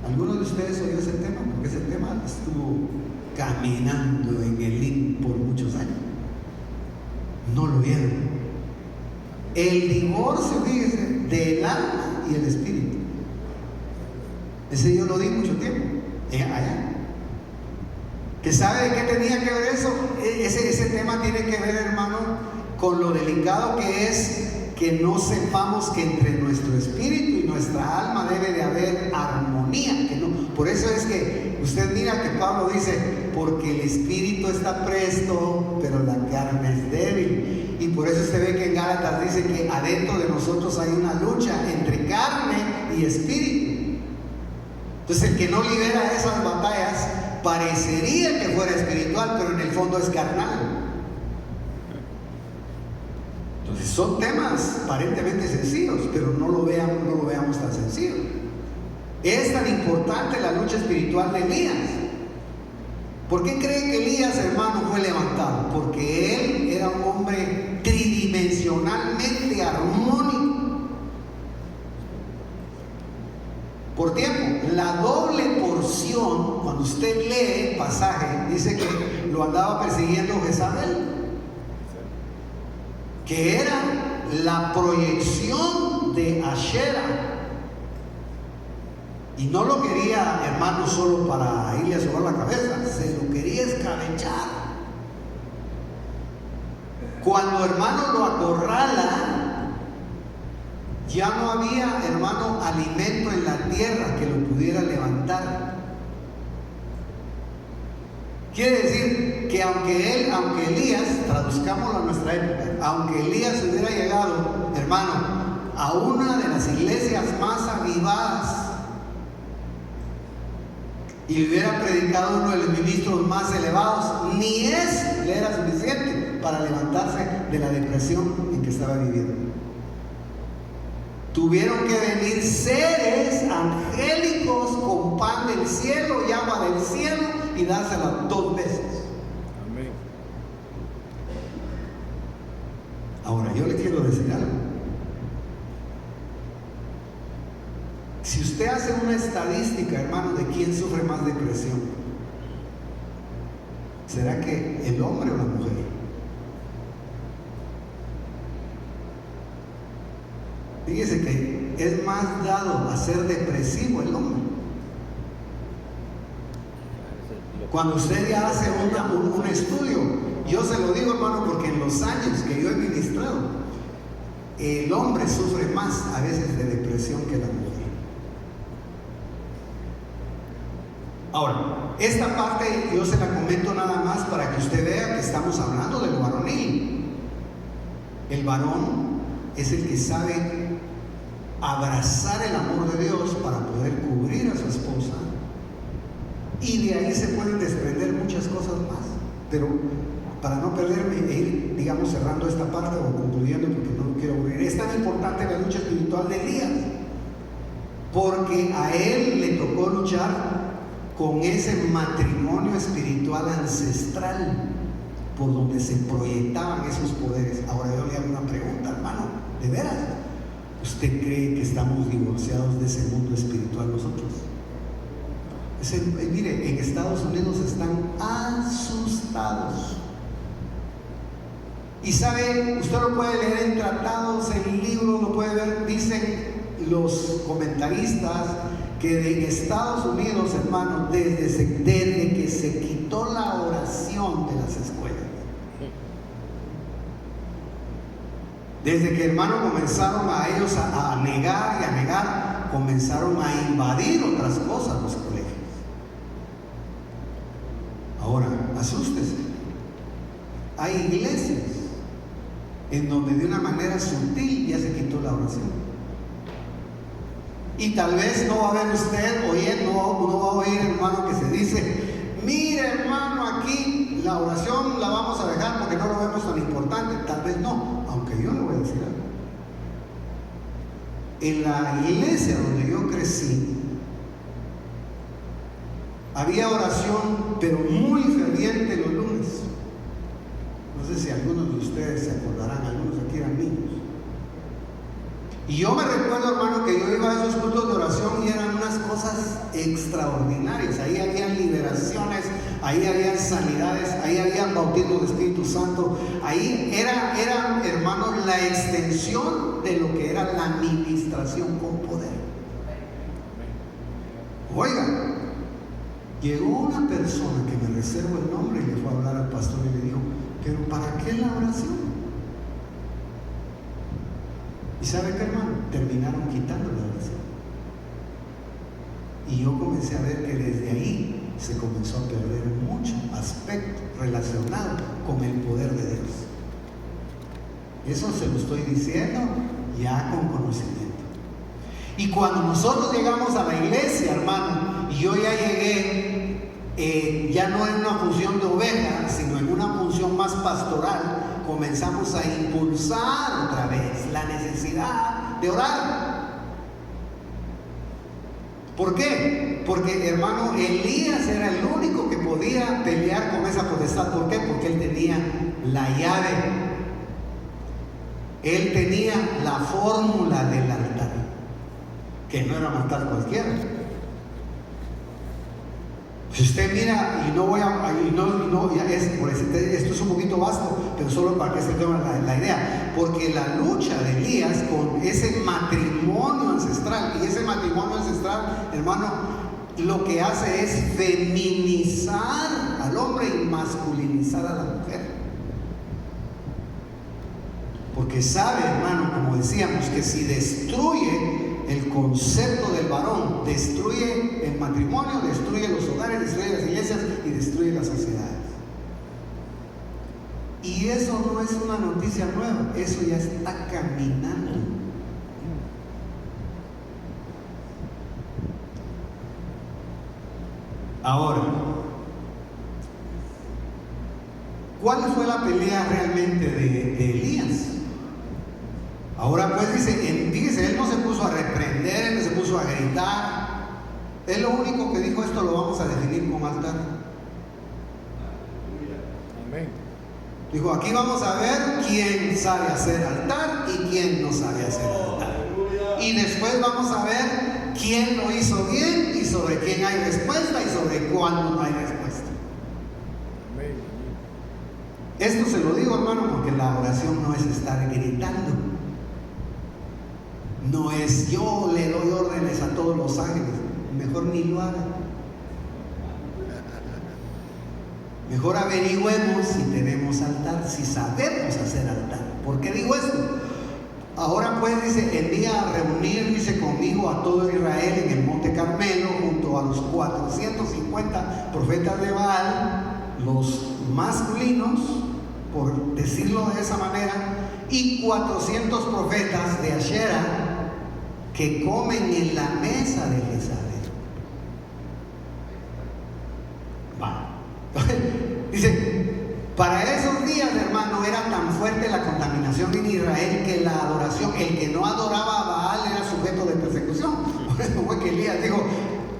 ¿Alguno de ustedes oyó ese tema? Porque ese tema estuvo caminando en el link por muchos años. No lo vieron. El divorcio, fíjese, del alma y el espíritu. Ese yo lo di mucho tiempo, allá. ¿Que sabe de qué tenía que ver eso? Ese tema tiene que ver, hermano, con lo delicado que es que no sepamos que entre nuestro espíritu y nuestra alma debe de haber armonía. Que no. Por eso es que usted mira que Pablo dice, porque el espíritu está presto, pero la carne es débil. Y por eso usted ve que en Gálatas dice que adentro de nosotros hay una lucha entre carne y espíritu. Entonces el que no libera esas batallas parecería que fuera espiritual, pero en el fondo es carnal. Entonces son temas aparentemente sencillos, pero no lo veamos tan sencillo. Es tan importante la lucha espiritual de Elías. ¿Por qué creen que Elías, hermano, fue levantado? Porque él era un hombre tridimensionalmente armónico. Por tiempo, la doble porción, cuando usted lee el pasaje, dice que lo andaba persiguiendo Jezabel, que era la proyección de Ashera. Y no lo quería, hermano, solo para irle a sobar la cabeza, se lo quería escabechar. Cuando, hermano, lo acorrala, ya no había, hermano, alimento en la tierra que lo pudiera levantar. Quiere decir que aunque Elías, traduzcámoslo a nuestra época, aunque Elías hubiera llegado, hermano, a una de las iglesias más avivadas y hubiera predicado uno de los ministros más elevados, ni eso le era suficiente para levantarse de la depresión en que estaba viviendo. Tuvieron que venir seres angélicos con pan del cielo y agua del cielo y dársela 2 veces.
Amén.
Ahora, yo le quiero decir algo. Si usted hace una estadística, hermano, de quién sufre más depresión, ¿será que el hombre o la mujer? Fíjese que es más dado a ser depresivo el hombre. Cuando usted ya hace un estudio, yo se lo digo, hermano, porque en los años que yo he ministrado, el hombre sufre más a veces de depresión que la mujer. Ahora, esta parte yo se la comento nada más para que usted vea que estamos hablando de lo varonil. El varón es el que sabe abrazar el amor de Dios para poder cubrir a su esposa, y de ahí se pueden desprender muchas cosas más. Pero para no perderme e ir, digamos, cerrando esta parte o concluyendo, porque no lo quiero aburrir, es tan importante la lucha espiritual de Elías, porque a él le tocó luchar con ese matrimonio espiritual ancestral por donde se proyectaban esos poderes. Ahora yo le hago una pregunta, hermano, ¿de veras usted cree que estamos divorciados de ese mundo espiritual nosotros? Mire, en Estados Unidos están asustados. Y sabe, usted lo puede leer en tratados, en libros, lo puede ver, dicen los comentaristas que en Estados Unidos, hermano, desde que se quitó la oración de las escuelas, desde que, hermano, comenzaron a ellos a negar y a negar, comenzaron a invadir otras cosas los colegios. Ahora, asústese. hay iglesias en donde de una manera sutil ya se quitó la oración. Y tal vez no va a ver usted, no va a oír, hermano, que se dice: mire, hermano, aquí la oración la vamos a dejar porque no lo vemos tan importante. Tal vez no, aunque yo le voy a decir algo. En la iglesia donde yo crecí, había oración, pero muy ferviente los lunes. No sé si algunos de ustedes se acordarán, algunos aquí eran niños. Y yo me recuerdo, hermano, que yo iba a esos cultos de oración y eran unas cosas extraordinarias. Ahí habían liberaciones, ahí habían sanidades, ahí habían bautismo de Espíritu Santo. Ahí era, hermano, la extensión de lo que era la administración con poder. Oiga, llegó una persona que me reservo el nombre y le fue a hablar al pastor y le dijo: ¿pero para qué la oración? ¿Y sabe qué, hermano? Terminaron quitando la oración. Y yo comencé a ver que desde ahí se comenzó a perder mucho aspecto relacionado con el poder de Dios. Eso se lo estoy diciendo ya con conocimiento. Y cuando nosotros llegamos a la iglesia, hermano, y yo ya llegué, ya no en una función de oveja, sino en una función más pastoral, comenzamos a impulsar otra vez la necesidad de orar. ¿Por qué? Porque, hermano, Elías era el único que podía pelear con esa potestad. ¿Por qué? Porque él tenía la llave, él tenía la fórmula del altar, que no era un altar cualquiera. Si usted mira, y no voy a, esto es un poquito vasto, pero solo para que se tome la idea, porque la lucha de Elías con ese matrimonio ancestral, y ese matrimonio ancestral, hermano, lo que hace es feminizar al hombre y masculinizar a la mujer. Porque sabe, hermano, como decíamos, que si destruye el concepto del varón, destruye el matrimonio, destruye los hogares, destruye las iglesias y destruye las sociedades. Y eso no es una noticia nueva, eso ya está caminando. Ahora, ¿cuál fue la pelea realmente de Elías? Ahora pues dice, él no se puso a reprender, él no se puso a gritar. Él lo único que dijo: esto lo vamos a definir como altar.
Amén.
Dijo: aquí vamos a ver quién sabe hacer altar y quién no sabe hacer altar. Y después vamos a ver quién lo hizo bien y sobre quién hay respuesta y sobre cuándo no hay respuesta.
Amén.
Esto se lo digo, hermano, porque la oración no es estar gritando. No es yo le doy órdenes a todos los ángeles. Mejor ni lo haga. Mejor averigüemos si tenemos altar, si sabemos hacer altar. ¿Por qué digo esto? Ahora pues dice: envía a reunir, dice, conmigo a todo Israel en el monte Carmelo, junto a los 450 profetas de Baal, los masculinos, por decirlo de esa manera, y 400 profetas de Ashera, que comen en la mesa de Jezabel. Dice: para esos días, hermano, era tan fuerte la contaminación en Israel que la adoración, el que no adoraba a Baal era sujeto de persecución. Por eso fue que Elías dijo: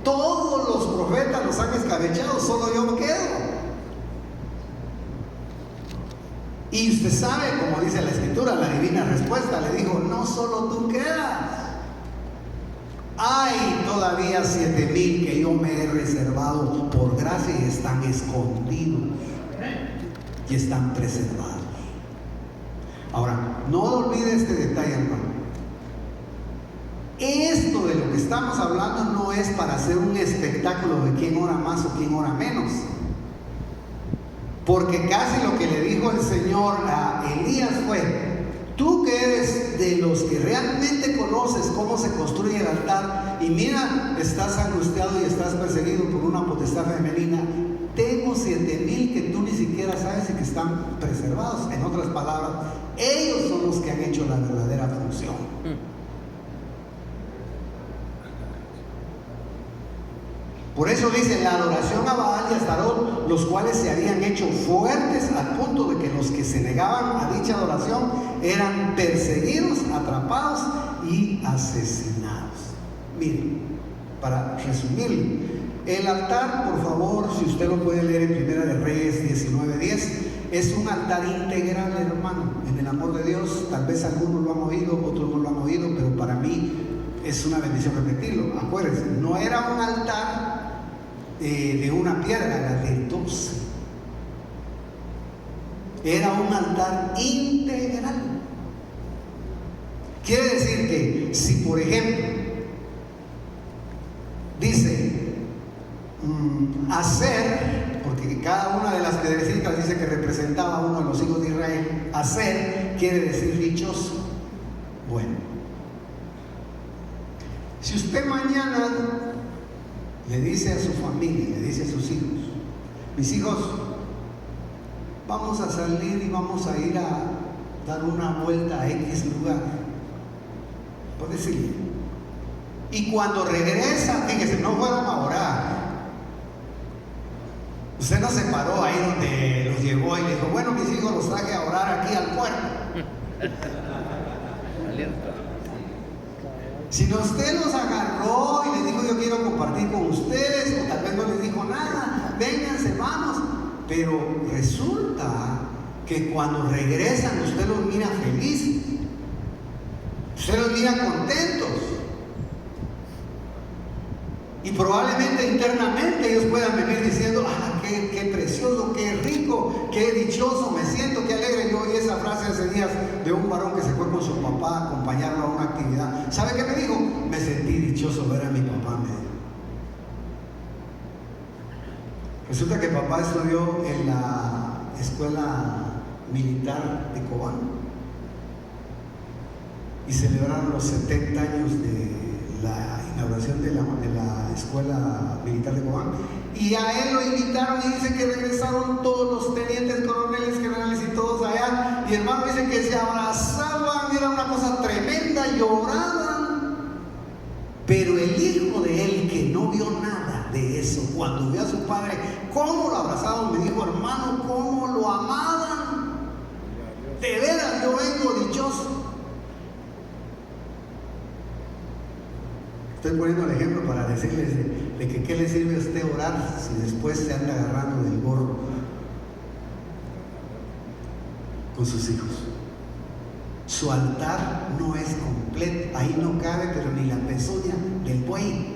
todos los profetas los han escabechado, solo yo me quedo. Y usted sabe, como dice la escritura, la divina respuesta le dijo: no solo tú quedas, hay todavía 7,000 que yo me he reservado por gracia y están escondidos y están preservados. Ahora, no olvide este detalle, hermano. Esto de lo que estamos hablando no es para hacer un espectáculo de quién ora más o quién ora menos. Porque casi lo que le dijo el Señor a Elías fue: tú que eres de los que realmente conoces cómo se construye el altar, y mira, estás angustiado y estás perseguido por una potestad femenina, tengo 7,000 que tú ni siquiera sabes y que están preservados. En otras palabras, ellos son los que han hecho la verdadera función. Por eso dice la adoración a Baal y a Astarot, los cuales se habían hecho fuertes al punto de que los que se negaban a dicha adoración eran perseguidos, atrapados y asesinados. Miren, para resumir, el altar, por favor, si usted lo puede leer en Primera de Reyes 19:10, es un altar integral, hermano, en el amor de Dios. Tal vez algunos lo han oído, otros no lo han oído, pero para mí es una bendición repetirlo. Acuérdense, no era un altar de una piedra, era de 12. Era un altar integral. Quiere decir que si, por ejemplo, dice hacer, porque cada una de las piedrecitas dice que representaba a uno de los hijos de Israel, hacer quiere decir dichoso. Bueno, si usted mañana le dice a su familia, le dice a sus hijos: mis hijos, vamos a salir y vamos a ir a dar una vuelta a X lugar, por decirle, y cuando regresan, fíjese, no fueron a orar, usted no se paró ahí donde los llevó y le dijo: bueno, mis hijos, los traje a orar aquí al puerto. Sino usted los agarró y les dijo: yo quiero compartir con ustedes, o tal vez no les dijo nada, vénganse, vamos. Pero resulta que cuando regresan usted los mira felices, usted los mira contentos. Y probablemente internamente ellos puedan venir diciendo: ah, qué precioso, qué rico, qué dichoso me siento, qué alegre. Yo oí esa frase hace días de un varón que se fue con su papá a acompañarlo a una actividad. ¿Sabe qué me dijo? Me sentí dichoso ver a mi papá, me dijo. Resulta que papá estudió en la escuela militar de Cobán y celebraron los 70 años de la inauguración de la escuela militar de Cobán, y a él lo invitaron y dice que regresaron todos los tenientes, coroneles, generales y todos allá, y hermano dice que se abrazaban, era una cosa tremenda, lloraban. Pero el hijo de él, que no vio nada de eso, cuando vio a su padre cómo lo abrazaban, me dijo: hermano, cómo lo amaban, de veras yo vengo dichoso. Estoy poniendo el ejemplo para decirles de que qué le sirve a usted orar si después se anda agarrando del gorro con sus hijos. Su altar no es completo, ahí no cabe pero ni la pezuña del buey.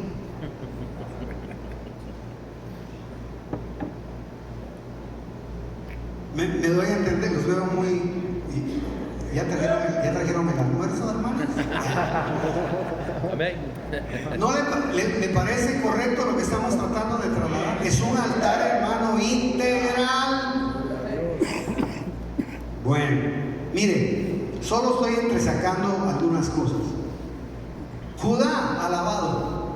Me doy a entender, los veo muy... ¿Ya trajeron el almuerzo, hermanos? ¿No le parece correcto lo que estamos tratando de trasladar? Es un altar, hermano, integral. Bueno, mire, solo estoy entresacando algunas cosas. Judá, alabado.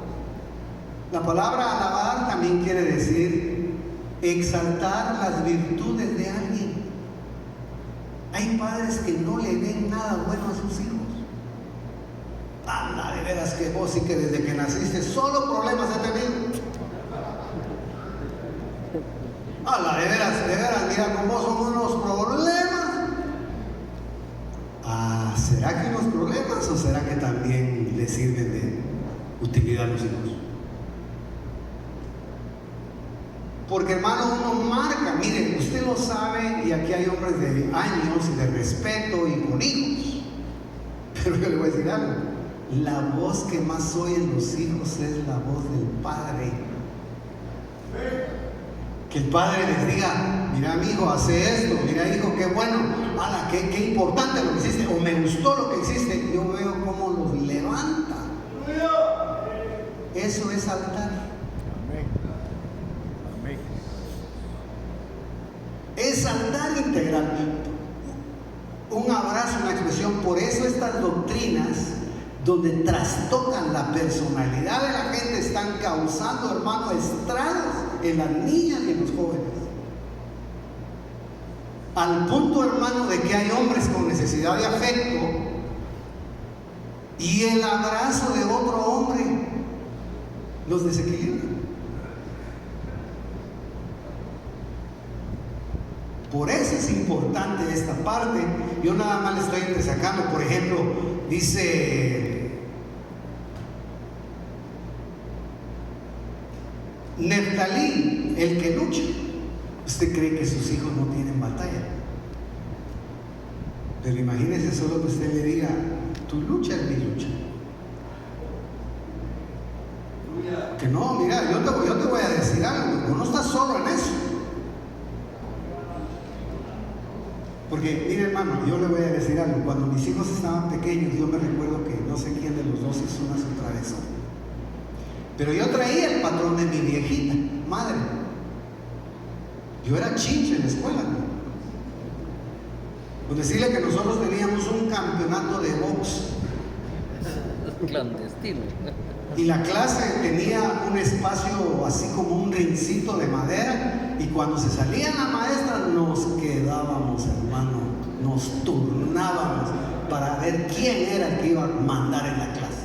La palabra alabar también quiere decir exaltar las virtudes de alguien. Hay padres que no le ven nada bueno a sus hijos. Anda, de veras que vos sí que desde que naciste solo problemas has tenido. Anda, de veras, mira con vos son unos problemas. Ah, ¿será que unos problemas o será que también le sirven de utilidad a los hijos? Porque, hermano, uno marca, miren, usted lo sabe, y aquí hay hombres de años y de respeto y con hijos. Pero yo le voy a decir algo: la voz que más oyen los hijos es la voz del padre. Que el padre les diga: mira, mi hijo, hace esto, mira, hijo, qué bueno, ala, qué importante lo que hiciste, o me gustó lo que hiciste. Yo veo cómo los levanta. Eso es altar. Es altar integral. Un abrazo, una expresión. Por eso estas doctrinas donde trastocan la personalidad de la gente están causando, hermano, estragos en las niñas y en los jóvenes. Al punto, hermano, de que hay hombres con necesidad de afecto y el abrazo de otro hombre los desequilibra. Por eso es importante esta parte. Yo nada más le estoy entresacando. Por ejemplo, dice Neftalí, el que lucha. Usted cree que sus hijos no tienen batalla, pero imagínese solo que usted le diga: tu lucha es mi lucha. Que no, mira, yo te voy a decir algo, no estás solo en eso. Porque, mire, hermano, yo le voy a decir algo. Cuando mis hijos estaban pequeños, yo me recuerdo que no sé quién de los dos hizo una su travesura, pero yo traía el patrón de mi viejita madre. Yo era chinche en la escuela, ¿no? Pues decirle que nosotros teníamos un campeonato de box
clandestino.
Y la clase tenía un espacio así como un rincito de madera, y cuando se salía la maestra nos quedábamos, hermano, nos turnábamos para ver quién era el que iba a mandar en la clase.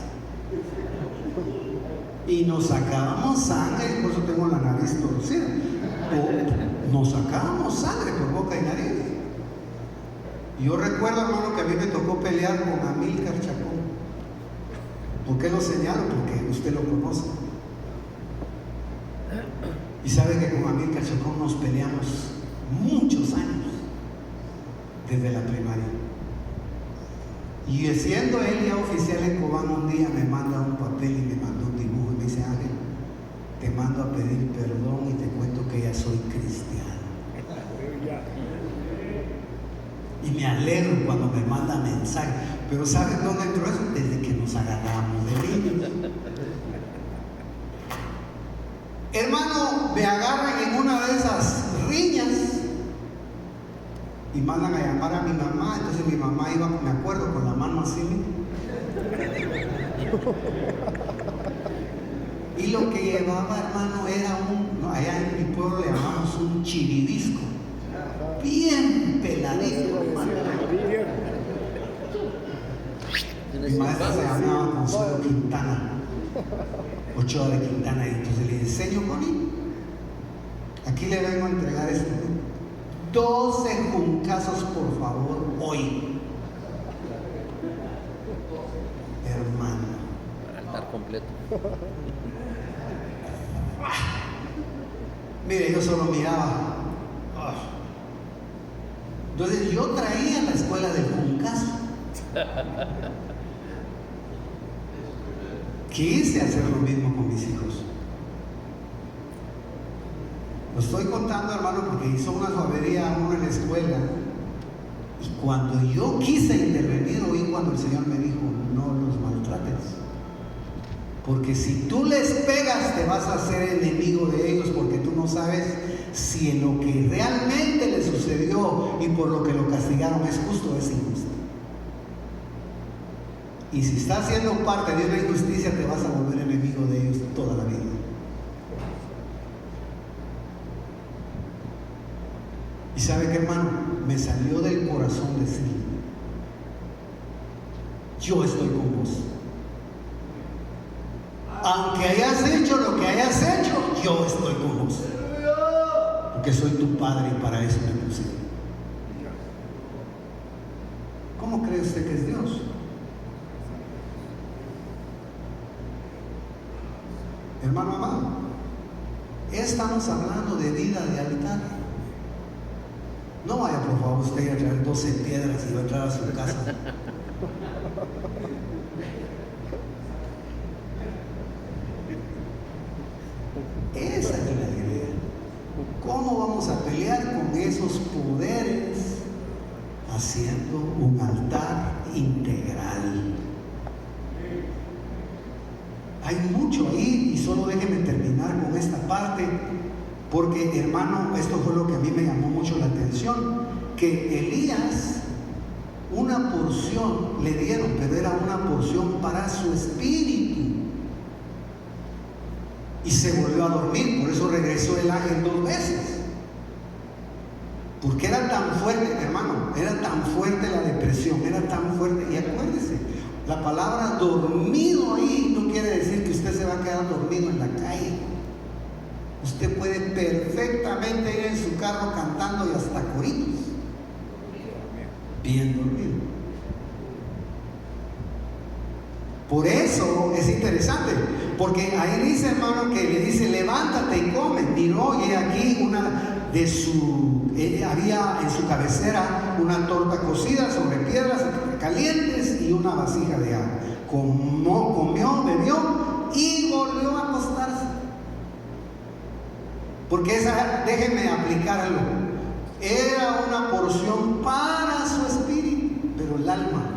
Y nos sacábamos sangre, por eso tengo la nariz torcida. Nos sacábamos sangre por boca y nariz. Y yo recuerdo, hermano, que a mí me tocó pelear con Amílcar Chacón. ¿Por qué lo señalo? Porque usted lo conoce. Y sabe que con Amílcar Chacón nos peleamos muchos años, desde la primaria. Y siendo él ya oficial en Cobán, un día me manda un papel y me mandó un dibujo y me dice: Ángel, te mando a pedir perdón y te cuento que ya soy cristiano. Y me alegro cuando me manda mensaje. Pero ¿saben dónde entró eso? Desde que nos agarramos de niños. Hermano, me agarran en una de esas riñas y mandan a llamar a mi mamá. Entonces mi mamá iba, me acuerdo, con la mano así. Y lo que llevaba, hermano, era allá en mi pueblo le llamamos un chiridisco, bien peladito, hermano. Mi maestra se llamaba Consuelo Quintana, Ochoa de Quintana, y entonces le dije: señor Connie, aquí le vengo a entregar 12 juncazos, por favor, hoy. Hermano,
Para estar completo.
Mire, yo solo miraba. Entonces yo traía la escuela del juncazo. Quise hacer lo mismo con mis hijos. Lo estoy contando, hermano, porque hizo una suavería uno en la escuela. Y cuando yo quise intervenir, oí cuando el Señor me dijo: no los maltrates. Porque si tú les pegas, te vas a hacer enemigo de ellos, porque tú no sabes si en lo que realmente le sucedió y por lo que lo castigaron es justo o es injusto. Y si estás siendo parte de una injusticia, te vas a volver enemigo de ellos toda la vida. Y sabe que, hermano, me salió del corazón decir: yo estoy con vos. Aunque hayas hecho lo que hayas hecho, yo estoy con vos. Porque soy tu padre y para eso me puse. ¿Cómo cree usted que es Dios? Hermano amado, estamos hablando de vida de altar. No vaya, por favor, usted a traer 12 piedras y va a entrar a su casa. Esa es la idea. ¿Cómo vamos a pelear con esos poderes? Haciendo un altar integral. Hay mucho ahí, y solo déjenme terminar con esta parte, porque, hermano, esto fue lo que a mí me llamó mucho la atención, que Elías, una porción le dieron, pero era una porción para su espíritu. y se volvió a dormir. Por eso regresó el ángel 2 veces. Porque era tan fuerte, hermano, era tan fuerte la depresión, era tan fuerte. Y acuérdese, la palabra dormido ahí no quiere decir que usted se va a quedar dormido en la calle. Usted puede perfectamente ir en su carro cantando y hasta coritos, bien dormido. Por eso es interesante, porque ahí dice, hermano, que le dice: levántate y come. Miró y aquí había en su cabecera una torta cocida sobre piedras calientes y una vasija de agua. Comió, bebió y volvió a acostarse. Porque déjenme aplicarlo, era una porción para su espíritu, pero el alma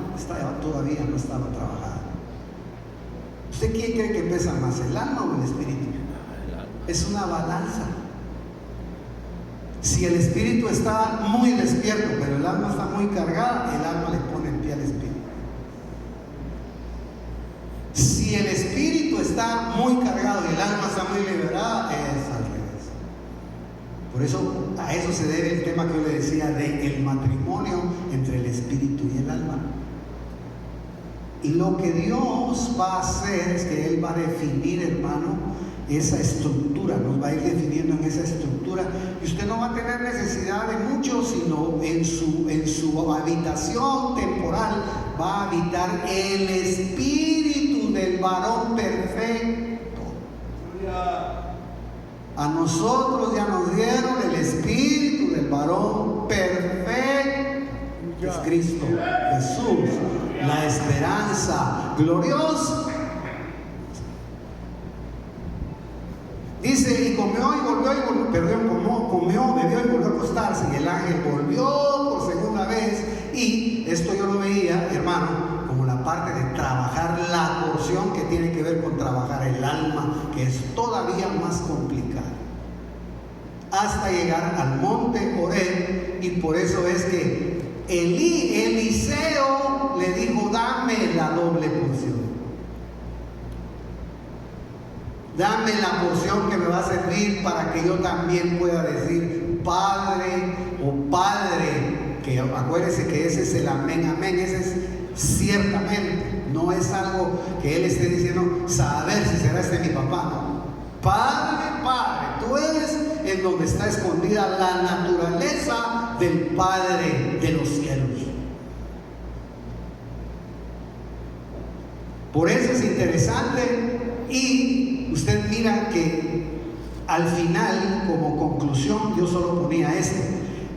todavía no estaba trabajada. ¿Usted quién cree que pesa más, el alma o el espíritu? Es una balanza. Si el espíritu está muy despierto, pero el alma está muy cargada, el alma le pone en pie al espíritu. Si el espíritu está muy cargado y el alma está muy liberada, es al revés. Por eso, a eso se debe el tema que yo le decía del matrimonio entre el espíritu y el alma. Y lo que Dios va a hacer es que Él va a definir, hermano, esa estructura, nos va a ir definiendo en esa estructura, y usted no va a tener necesidad de mucho, sino en su habitación temporal va a habitar el espíritu del varón perfecto. A nosotros ya nos dieron el espíritu del varón perfecto, que es Cristo Jesús, la esperanza gloriosa. Dice: y comió y volvió comió, bebió y volvió a acostarse. Y el ángel volvió por segunda vez. Y esto yo lo veía, hermano, como la parte de trabajar la porción que tiene que ver con trabajar el alma, que es todavía más complicada, hasta llegar al monte Horeb. Y por eso es que Eliseo le dijo: dame la doble porción. Dame la porción que me va a servir para que yo también pueda decir Padre o Padre. Que acuérdese que ese es el amén, amén. Ese es ciertamente. No es algo que él esté diciendo, saber si será mi papá. No. Padre, Padre. Tú eres en donde está escondida la naturaleza del Padre de los cielos. Por eso es interesante. Y usted mira que al final, como conclusión, yo solo ponía esto: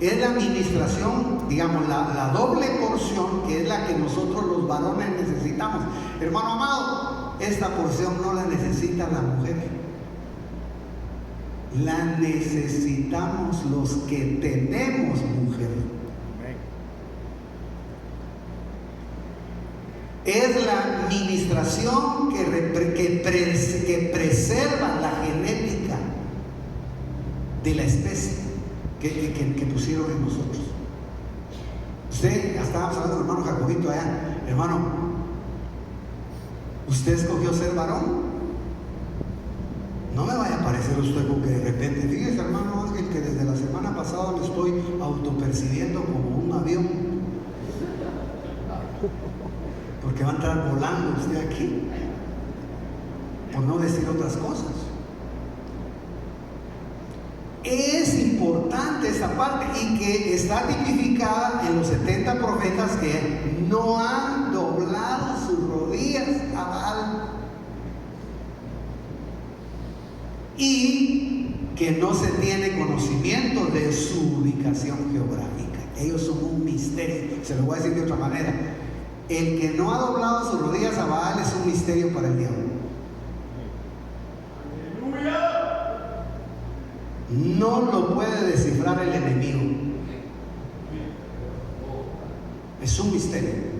es la administración, digamos, la doble porción, que es la que nosotros los varones necesitamos. Hermano amado, esta porción no la necesita la mujer, la necesitamos los que tenemos mujer. Es la administración que preserva la genética de la especie que pusieron en nosotros. Usted, estábamos hablando del hermano Jacobito allá. Hermano, ¿usted escogió ser varón? No me vaya a parecer usted como que de repente, fíjese, hermano Ángel, que desde la semana pasada me estoy autopercibiendo como un avión. Porque va a entrar volando usted aquí, por no decir otras cosas. Es importante esa parte, y que está tipificada en los 70 profetas que no han doblado sus rodillas a Baal, y que no se tiene conocimiento de su ubicación geográfica. Ellos son un misterio. Se lo voy a decir de otra manera: el que no ha doblado sus rodillas a Baal es un misterio para el diablo. No lo puede descifrar el enemigo. Es un misterio.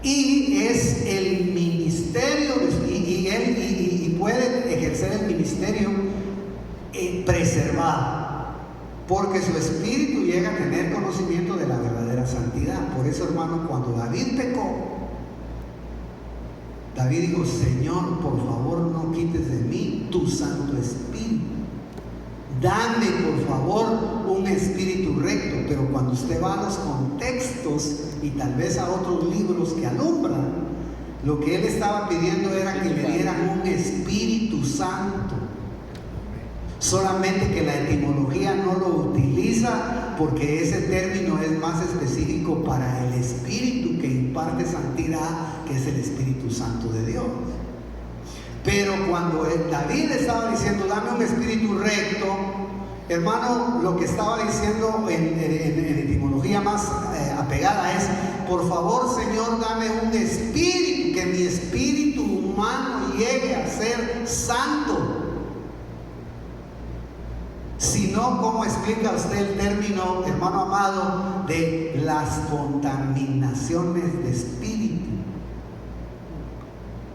Y es el ministerio, y puede ejercer el ministerio preservado, porque su espíritu llega a tener conocimiento de la verdadera santidad. Por eso, hermano, cuando David pecó, David dijo: Señor, por favor, no quites de mí tu Santo Espíritu. Dame, por favor, un espíritu recto. Pero cuando usted va a los contextos y tal vez a otros libros que alumbran, lo que él estaba pidiendo era que le dieran un Espíritu Santo. Solamente que la etimología no lo utiliza porque ese término es más específico para el Espíritu que imparte santidad, que es el Espíritu Santo de Dios. Pero cuando David estaba diciendo: dame un espíritu recto, hermano, lo que estaba diciendo en etimología más apegada es: por favor, Señor, dame un espíritu, que mi espíritu humano llegue a ser santo. Si no, ¿cómo explica usted el término, hermano amado, de las contaminaciones de espíritu?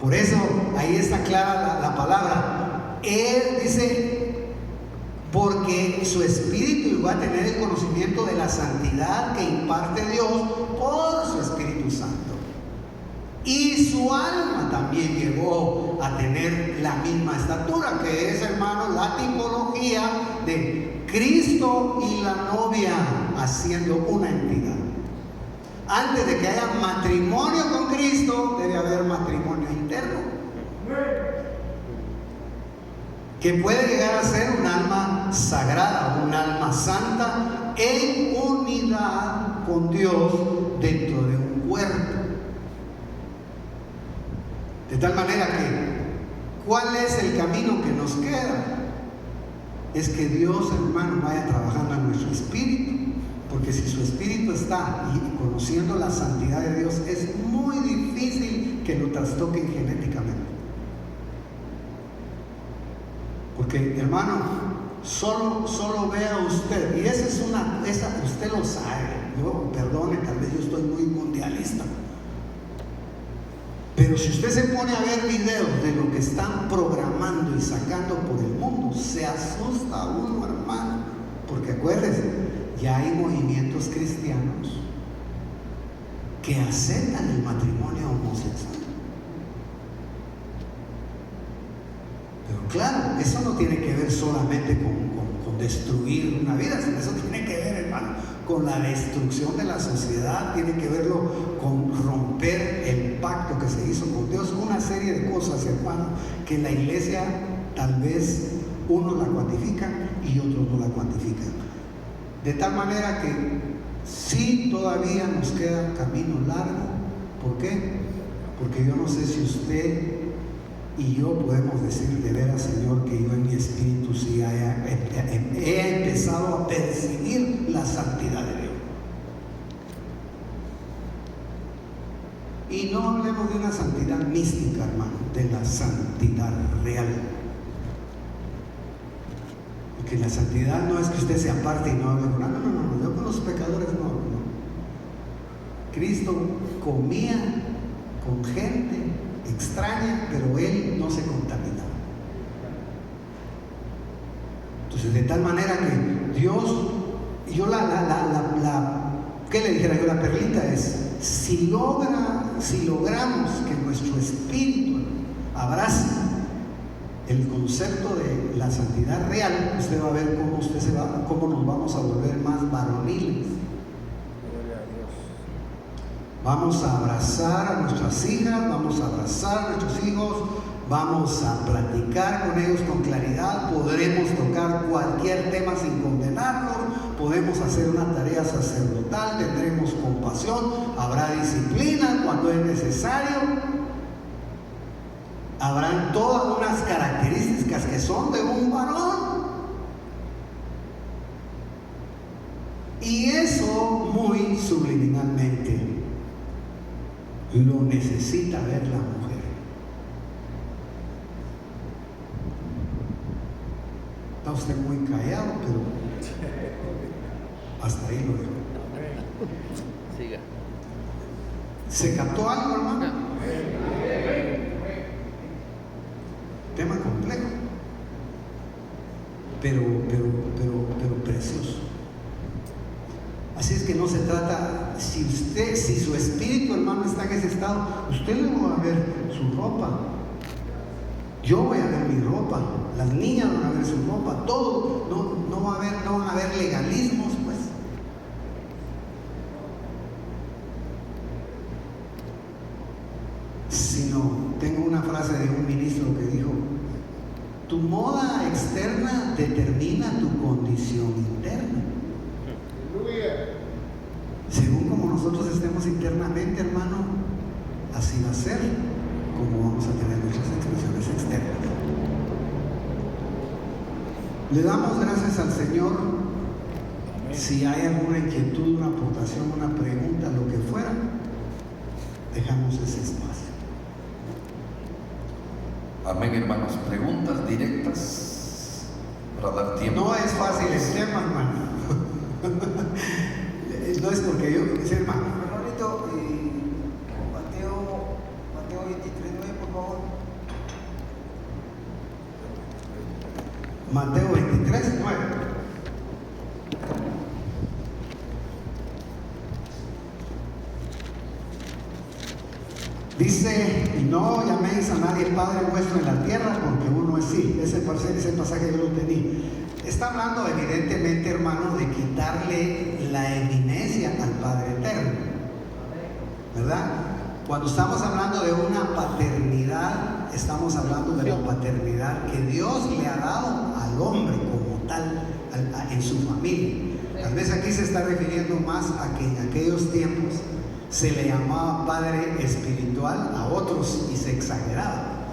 Por eso ahí está clara la palabra. Él dice: porque su espíritu va a tener el conocimiento de la santidad que imparte Dios por su Espíritu Santo. Y su alma también llegó a tener la misma estatura, que es, hermano, la tipología de Cristo y la novia haciendo una entidad. Antes de que haya matrimonio con Cristo, debe haber matrimonio interno, que puede llegar a ser un alma sagrada, un alma santa, en unidad con Dios dentro de un cuerpo. De tal manera que, ¿cuál es el camino que nos queda? Es que Dios, hermano, vaya trabajando en nuestro espíritu, porque si su espíritu está y conociendo la santidad de Dios, es muy difícil que lo trastoquen genéticamente. Porque, hermano, solo vea usted, y esa usted lo sabe. Yo, perdone, tal vez yo estoy muy mundialista, pero si usted se pone a ver videos de lo que están programando y sacando por el mundo, se asusta uno, hermano. Porque acuérdese, ya hay movimientos cristianos que aceptan el matrimonio homosexual. Pero claro, eso no tiene que ver solamente con destruir una vida, sino eso tiene que ver, hermano, con la destrucción de la sociedad, tiene que verlo con romper el pacto que se hizo con Dios, una serie de cosas, hermano, que la iglesia tal vez unos la cuantifican y otros no la cuantifican. De tal manera que sí, todavía nos queda camino largo. ¿Por qué? Porque yo no sé si usted y yo podemos decir de veras, Señor, que yo en mi espíritu sí he empezado a percibir la santidad de Dios. Y no hablemos de una santidad mística, hermano, de la santidad real. Porque la santidad no es que usted se aparte y no hable con nada. No, yo con los pecadores no. Cristo comía con gente extraña, pero él no se contaminaba. Entonces, de tal manera que Dios, yo ¿qué le dijera yo? La perlita es: si logramos que nuestro espíritu abrace el concepto de la santidad real, usted va a ver cómo nos vamos a volver más varoniles. Vamos a abrazar a nuestras hijas, vamos a abrazar a nuestros hijos, vamos a platicar con ellos con claridad, podremos tocar cualquier tema sin condenarlos, podemos hacer una tarea sacerdotal, tendremos compasión, habrá disciplina cuando es necesario, habrán todas unas características que son de un varón. Y eso muy subliminalmente lo necesita ver la mujer. Está usted muy callado, pero hasta ahí lo dejo.
Siga.
¿Se captó algo, hermano? Tema complejo, pero precioso. Así es que no se trata, si su espíritu, hermano, está en ese estado, usted no va a ver su ropa. Yo voy a ver mi ropa, las niñas van a ver su ropa, todo, no van a haber legalismos, pues. Sino, tengo una frase de un ministro que dijo: tu moda externa determina tu condición interna. Según como nosotros estemos internamente, hermano, así va a ser como vamos a tener nuestras expresiones externas. Le damos gracias al Señor. Si hay alguna inquietud, una aportación, una pregunta, lo que fuera, dejamos ese espacio.
Amén, hermanos. Preguntas directas para dar tiempo.
No es fácil el tema, hermano. No es porque yo, ese hermano.
Hermanito, Mateo 23:9, por favor.
Mateo 23:9. Dice: y no llaméis a nadie Padre vuestro en la tierra, porque uno es sí. Ese pasaje yo lo tenía. Está hablando evidentemente, hermano, de quitarle la eminencia al Padre Eterno, ¿verdad? Cuando estamos hablando de una paternidad, estamos hablando de la paternidad que Dios le ha dado al hombre como tal, en su familia. Tal vez aquí se está refiriendo más a que en aquellos tiempos se le llamaba padre espiritual a otros y se exageraba.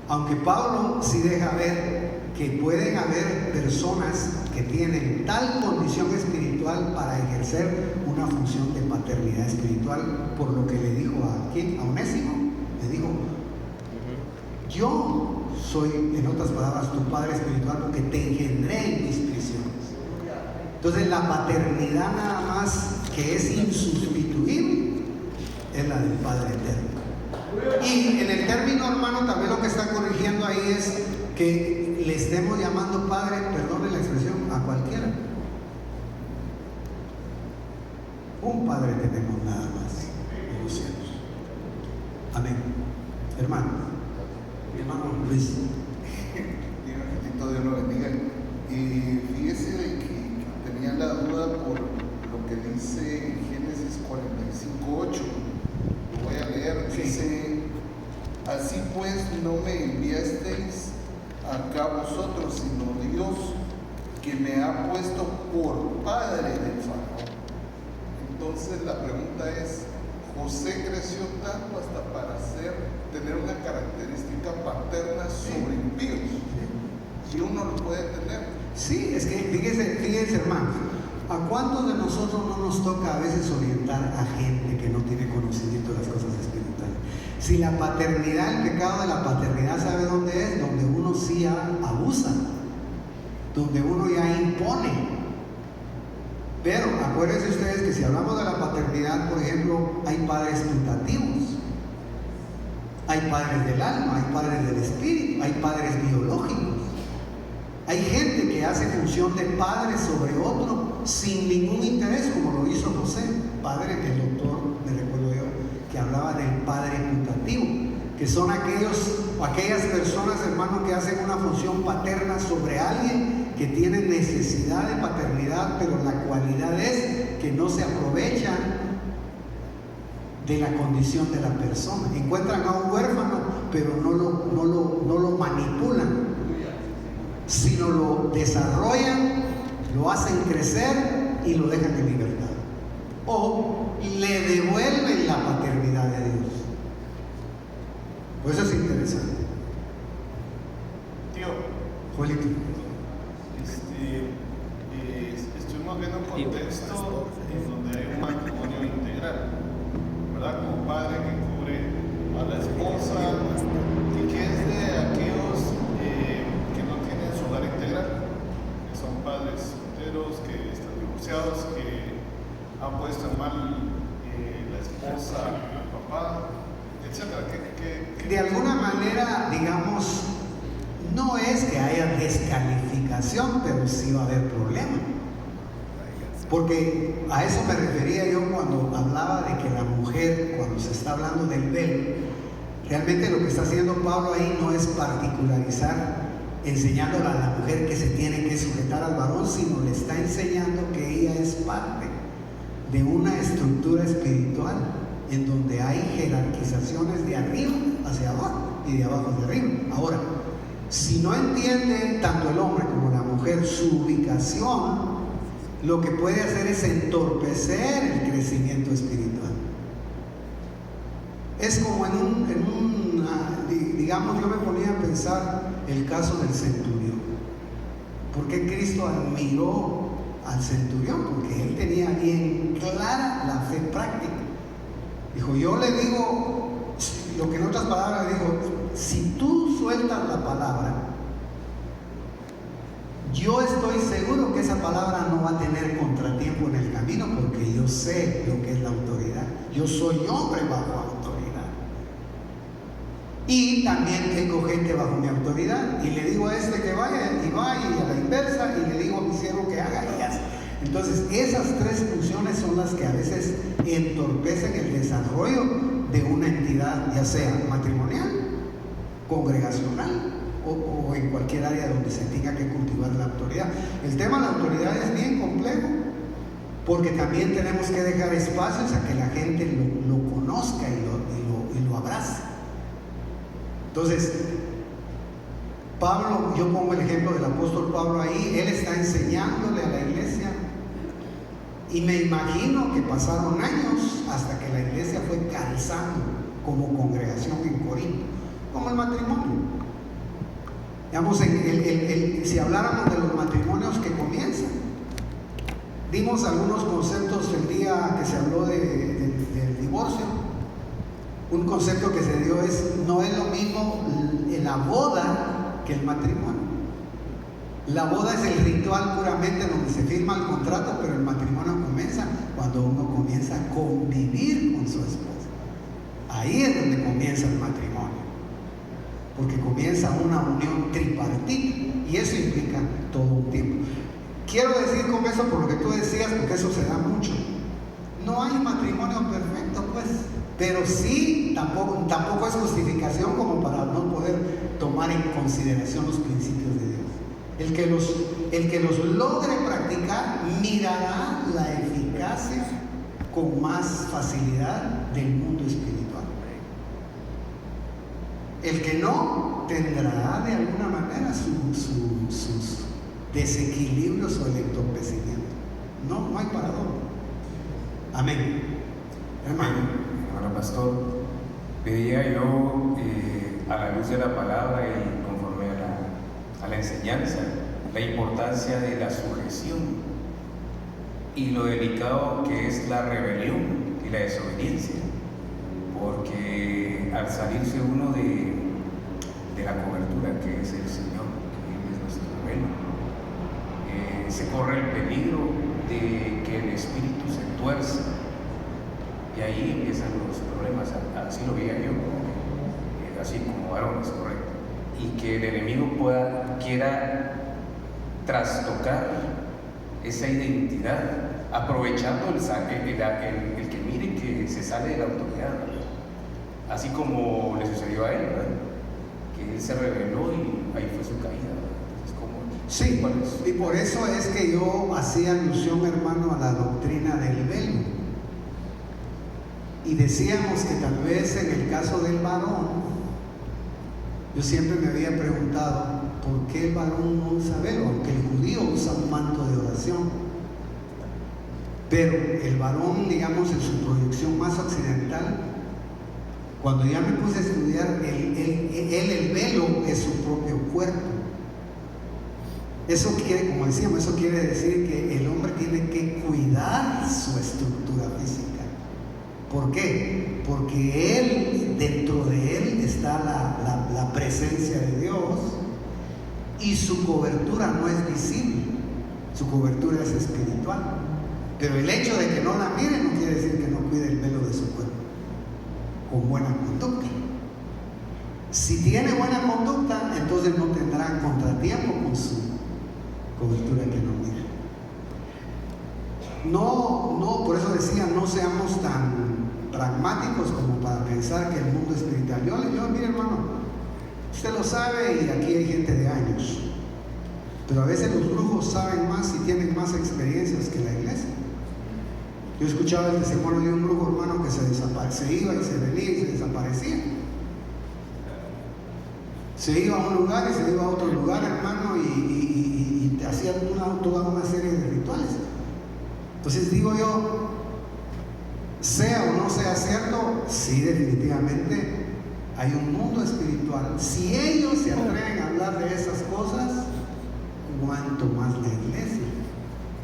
Aunque Pablo sí deja ver que pueden haber personas que tienen tal condición espiritual para ejercer una función de paternidad espiritual, por lo que le dijo a Onésimo, le dijo: yo soy, en otras palabras, tu padre espiritual, porque te engendré en mis prisiones. Entonces la paternidad nada más que es insustituible es la del Padre Eterno. Y en el término, hermano, también lo que está corrigiendo ahí es que le estemos llamando Padre, perdone la expresión, a cualquiera. Un Padre tenemos nada más en los cielos. Amén. Hermano Luis.
Dios lo bendiga. Y fíjese de que tenía la duda por lo que dice en Génesis 45:8. Lo voy a leer.
Sí.
Dice: así pues no me enviasteis acá vosotros, sino Dios, que me ha puesto por padre del faraón. Entonces la pregunta es: ¿José creció tanto hasta para tener una característica paterna sobre impíos? Y uno lo puede tener.
Sí, es que fíjense, hermanos, ¿a cuántos de nosotros no nos toca a veces orientar a gente que no tiene conocimiento de las cosas espirituales? Si la paternidad, el pecado de la paternidad, ¿sabe dónde es? Donde uno sí abusa, donde uno ya impone. Pero acuérdense ustedes que si hablamos de la paternidad, por ejemplo, hay padres putativos, hay padres del alma, hay padres del espíritu, hay padres biológicos. Hay gente que hace función de padre sobre otro sin ningún interés, como lo hizo José, padre del doctor, me recuerdo yo, que hablaba del padre putativo, que son aquellas personas, hermano, que hacen una función paterna sobre alguien que tiene necesidad de paternidad, pero la cualidad es que no se aprovechan de la condición de la persona. Encuentran a un huérfano, pero no lo manipulan, sino lo desarrollan, lo hacen crecer y lo dejan en libertad. O le devuelven la paternidad de Dios. Pues eso es interesante.
Tío,
Juelito.
estuvimos viendo un contexto en donde hay un matrimonio integral, ¿verdad? Como padre que cubre a la esposa y que es de aquellos que no tienen su hogar integral, que son padres solteros, que están divorciados, que han puesto en mal la esposa al papá, etcétera.
De alguna manera, digamos, no es que haya descalificación, pero sí va a haber problema. Porque a eso me refería yo cuando hablaba de que la mujer, cuando se está hablando del velo, realmente lo que está haciendo Pablo ahí no es particularizar, enseñándole a la mujer que se tiene que sujetar al varón, sino le está enseñando que ella es parte de una estructura espiritual en donde hay jerarquizaciones de arriba hacia abajo y de abajo hacia arriba. Ahora, si no entiende tanto el hombre como la mujer su ubicación, lo que puede hacer es entorpecer el crecimiento espiritual. Es como digamos, yo me ponía a pensar el caso del centurión. ¿Por qué Cristo admiró al centurión? Porque él tenía bien clara la fe práctica. Dijo, yo le digo, lo que en otras palabras le dijo, si tú sueltas la palabra, yo estoy seguro que esa palabra no va a tener contratiempo en el camino, porque yo sé lo que es la autoridad. Yo soy hombre bajo autoridad. Y también tengo gente bajo mi autoridad. Y le digo a este que vaya, y va, y a la inversa, y le digo a mi siervo que haga, y hace. Entonces, esas tres funciones son las que a veces entorpecen el desarrollo de una entidad, ya sea matrimonial, congregacional, o en cualquier área donde se tenga que cultivar la autoridad. El tema de la autoridad es bien complejo, porque también tenemos que dejar espacios a que la gente lo conozca y lo abrace. Entonces, Pablo, yo pongo el ejemplo del apóstol Pablo ahí, él está enseñándole a la iglesia, y me imagino que pasaron años hasta que la iglesia fue calzando como congregación en Corinto, como el matrimonio. Digamos, si habláramos de los matrimonios que comienzan, dimos algunos conceptos el día que se habló del divorcio. Un concepto que se dio no es lo mismo la boda que el matrimonio. La boda es el ritual puramente donde se firma el contrato, pero el matrimonio comienza cuando uno comienza a convivir con su esposa. Ahí es donde comienza el matrimonio, porque comienza una unión tripartita, y eso implica todo un tiempo. Quiero decir con eso, por lo que tú decías, porque eso se da mucho, no hay matrimonio perfecto, pues, pero sí tampoco es justificación como para no poder tomar en consideración los principios de Dios. El que los logre practicar mirará la eficacia con más facilidad del mundo espiritual. El que no tendrá de alguna manera sus desequilibrios o el entorpecimiento. No hay para dónde. Amén. Hermano.
Hermano pastor, veía yo a la luz de la palabra y conforme a la enseñanza, la importancia de la sujeción y lo delicado que es la rebelión y la desobediencia, porque al salirse uno de la cobertura que es el Señor, que Él es nuestro reino, se corre el peligro de que el espíritu se tuerza, y ahí empiezan los problemas. Así lo veía yo, así como varones, correcto, y que el enemigo quiera trastocar esa identidad, aprovechando el que mire que se sale de la autoridad, así como le sucedió a él, ¿verdad? Que él se rebeló y ahí fue su caída.
Sí, y por eso es que yo hacía alusión, hermano, a la doctrina del velo. Y decíamos que tal vez en el caso del varón, yo siempre me había preguntado por qué el varón no usa velo, aunque el judío usa un manto de oración. Pero el varón, digamos, en su proyección más occidental, cuando ya me puse a estudiar, el velo es su propio cuerpo. Eso quiere, como decíamos, eso quiere decir que el hombre tiene que cuidar su estructura física. ¿Por qué? Porque él, dentro de él está la presencia de Dios, y su cobertura no es visible, su cobertura es espiritual. Pero el hecho de que no la mire no quiere decir que no cuide el velo de su cuerpo con buena conducta. Si tiene buena conducta, entonces no tendrá contratiempo con su cobertura que no mira. No, por eso decía, no seamos tan pragmáticos como para pensar que el mundo espiritual. Mire hermano, usted lo sabe y aquí hay gente de años, pero a veces los brujos saben más y tienen más experiencias que la iglesia. Yo escuchaba el testimonio de un brujo, hermano, que se iba y se venía y se desaparecía. Se iba a un lugar y se iba a otro lugar, hermano, y hacía toda una serie de rituales. Entonces digo yo, sea o no sea cierto, sí, definitivamente hay un mundo espiritual. Si ellos se atreven a hablar de esas cosas, cuanto más la iglesia,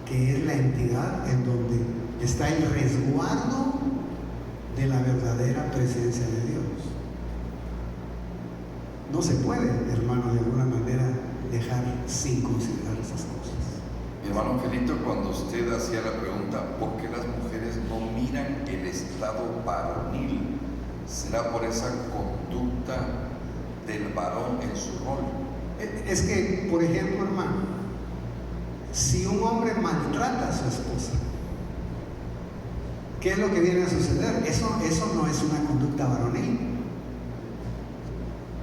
que es la entidad en donde está el resguardo de la verdadera presencia de Dios. No se puede, hermano, de alguna manera dejar sin considerar esas cosas.
Mi hermano Angelito, cuando usted hacía la pregunta, ¿por qué las mujeres no miran el estado varonil? ¿Será por esa conducta del varón en su rol?
Es que, por ejemplo, hermano, si un hombre maltrata a su esposa, ¿qué es lo que viene a suceder? Eso no es una conducta varonil.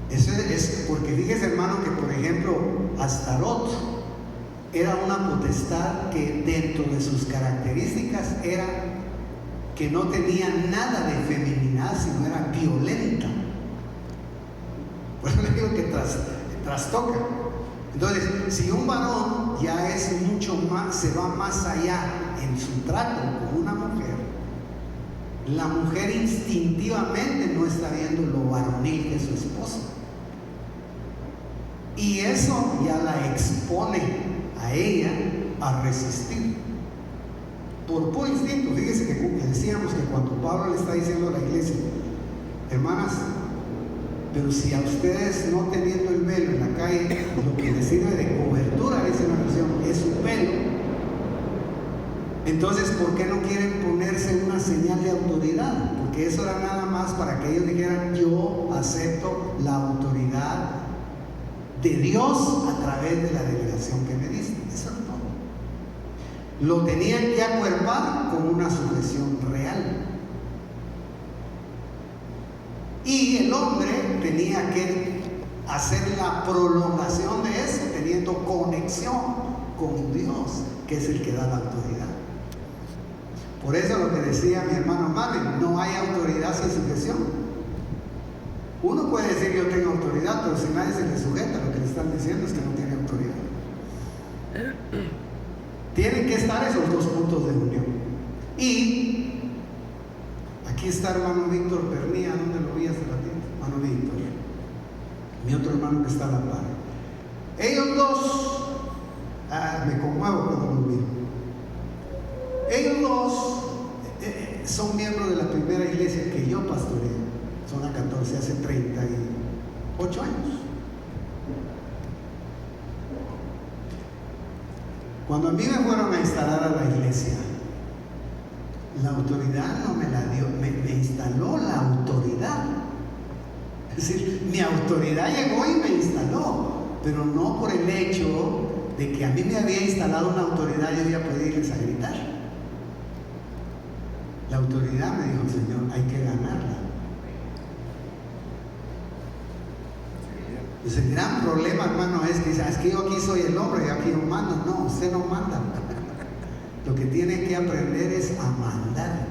Eso es porque fíjese, hermano, que por ejemplo Astarot era una potestad que dentro de sus características era que no tenía nada de feminidad, sino era violenta. Por eso le digo que trastoca. Entonces, si un varón ya es mucho más, se va más allá en su trato con una mujer, la mujer instintivamente no está viendo lo varonil de su esposo. Y eso ya la expone a ella a resistir. Por puro instinto. Fíjese que decíamos que cuando Pablo le está diciendo a la iglesia, hermanas, pero si a ustedes no teniendo el velo en la calle, lo que les sirve de cobertura, dice la versión, es su pelo, entonces ¿por qué no quieren ponerse una señal de autoridad? Porque eso era nada más para que ellos dijeran, yo acepto la autoridad de Dios a través de la delegación que me diste. Eso es todo. Lo tenían que acuerpar con una sujeción real. Y el hombre tenía que hacer la prolongación de eso, teniendo conexión con Dios, que es el que da la autoridad. Por eso lo que decía mi hermano Marvin, no hay autoridad sin sujeción. Uno puede decir yo tengo autoridad, pero si nadie se le sujeta, lo que le están diciendo es que no tiene autoridad. Tienen que estar esos dos puntos de unión. Y aquí está hermano Víctor Pernía, ¿dónde lo vi hace ratito? Hermano Víctor, mi otro hermano que está a la par. Ellos dos, me conmuevo cuando los miro. Ellos dos son miembros de la primera iglesia que yo pastoreé. Zona 14, hace 38 años. Cuando a mí me fueron a instalar a la iglesia, la autoridad no me la dio, me instaló la autoridad. Es decir, mi autoridad llegó y me instaló, pero no por el hecho de que a mí me había instalado una autoridad, yo iba a poder irles a gritar. La autoridad me dijo, Señor, hay que ganarla. Pues el gran problema, hermano, es que es que yo aquí soy el hombre y aquí yo mando. No, usted no manda. Lo que tiene que aprender es a mandar.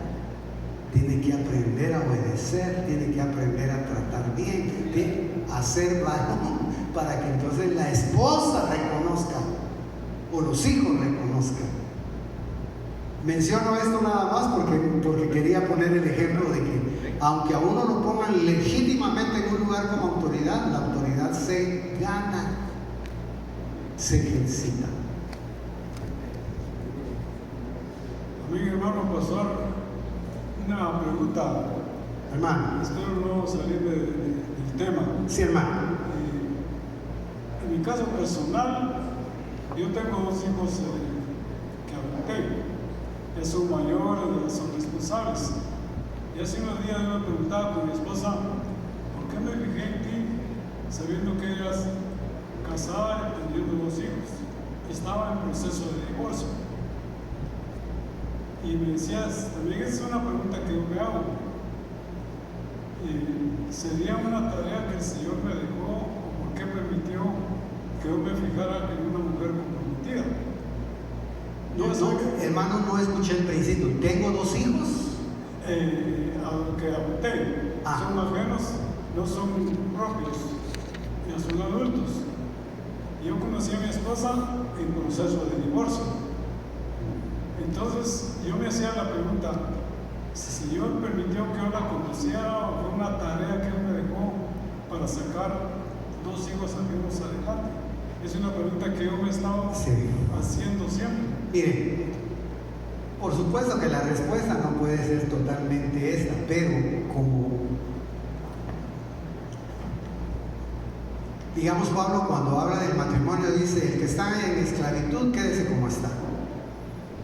Tiene que aprender a obedecer, tiene que aprender a tratar bien, a ser varón, para que entonces la esposa reconozca o los hijos reconozcan. Menciono esto nada más porque quería poner el ejemplo de que aunque a uno lo pongan legítimamente en un lugar como autoridad, la autoridad se gana, se ejercita.
Amén, hermano pastor, una pregunta.
Hermano.
Espero no salir del tema.
Sí, hermano.
En mi caso personal, yo tengo dos hijos que adopté. Ya son mayores, ya son responsables. Y hace unos días yo me preguntaba con mi esposa, ¿por qué me fijé en ti sabiendo que eras casada y teniendo dos hijos? Estaba en proceso de divorcio. Y me decías, también es una pregunta que yo me hago. ¿Sería una tarea que el Señor me dejó o por qué permitió que yo me fijara en una mujer comprometida?
Hermano, no escuché el principio. ¿Tengo 2 hijos?
A lo que adopté. Son ajenos, no son propios, ya son adultos. Yo conocí a mi esposa en proceso de divorcio. Entonces yo me hacía la pregunta, si el Señor permitió que yo la conociera o fue una tarea que Él me dejó para sacar 2 hijos ajenos adelante. Es una pregunta que yo me he estado haciendo siempre.
Mire, por supuesto que la respuesta no puede ser totalmente esta, pero como digamos Pablo cuando habla del matrimonio dice, el que está en esclavitud quédese como está,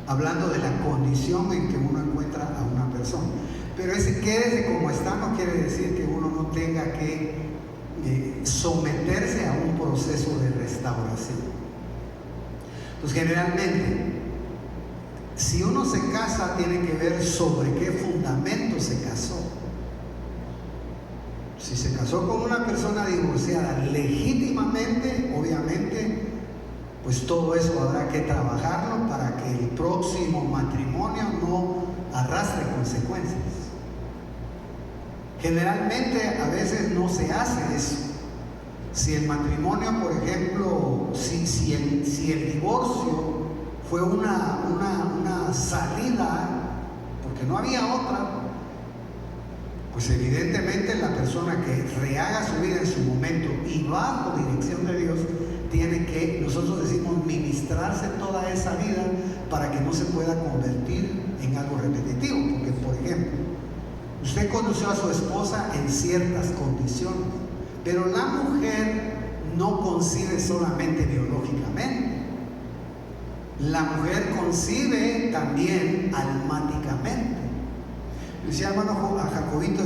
hablando de la condición en que uno encuentra a una persona. Pero ese quédese como está no quiere decir que uno no tenga que someterse a un proceso de restauración. Pues generalmente, si uno se casa, tiene que ver sobre qué fundamento se casó. Si se casó con una persona divorciada legítimamente, obviamente, pues todo eso habrá que trabajarlo para que el próximo matrimonio no arrastre consecuencias. Generalmente a veces no se hace eso. Si el matrimonio, por ejemplo, si el divorcio fue una salida, porque no había otra, pues evidentemente la persona que rehaga su vida en su momento y bajo dirección de Dios, tiene que, nosotros decimos, ministrarse toda esa vida para que no se pueda convertir en algo repetitivo. Porque, por ejemplo, usted conoció a su esposa en ciertas condiciones, pero la mujer no concibe solamente biológicamente. La mujer concibe también almáticamente. Decía hermano a Jacobito,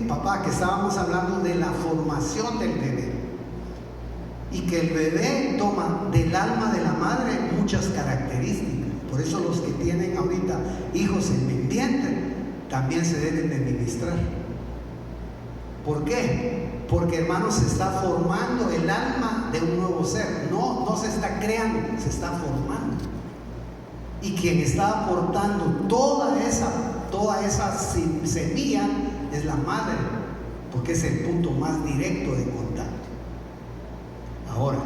papá, que estábamos hablando de la formación del bebé y que el bebé toma del alma de la madre muchas características. Por eso los que tienen ahorita hijos en el vientre también se deben de ministrar. ¿Por qué? Porque hermanos, se está formando el alma de un nuevo ser. No se está creando, se está formando. Y quien está aportando toda esa semilla es la madre, porque es el punto más directo de contacto. Ahora,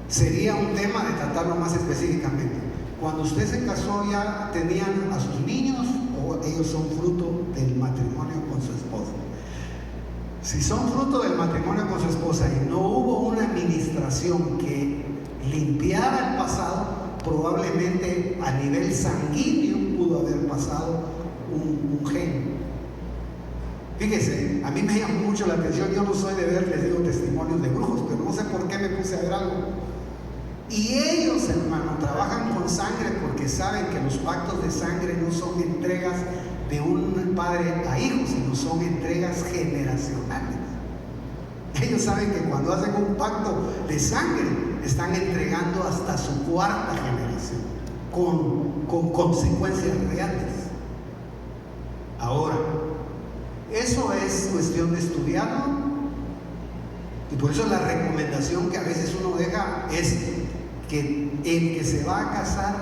sería un tema de tratarlo más específicamente. Cuando usted se casó, ¿ya tenían a sus niños o ellos son fruto del matrimonio con su esposa? Si son fruto del matrimonio con su esposa y no hubo una administración que limpiara el pasado, probablemente a nivel sanguíneo pudo haber pasado un gen. Fíjese, a mí me llama mucho la atención, yo no soy de ver, les digo, testimonios de brujos, pero no sé por qué me puse a ver algo. Y ellos, hermano, trabajan con sangre porque saben que los pactos de sangre no son entregas de un padre a hijo, sino son entregas generacionales. Ellos saben que cuando hacen un pacto de sangre, están entregando hasta su 4ª generación, con consecuencias reales. Ahora, eso es cuestión de estudiarlo, y por eso la recomendación que a veces uno deja es que el que se va a casar,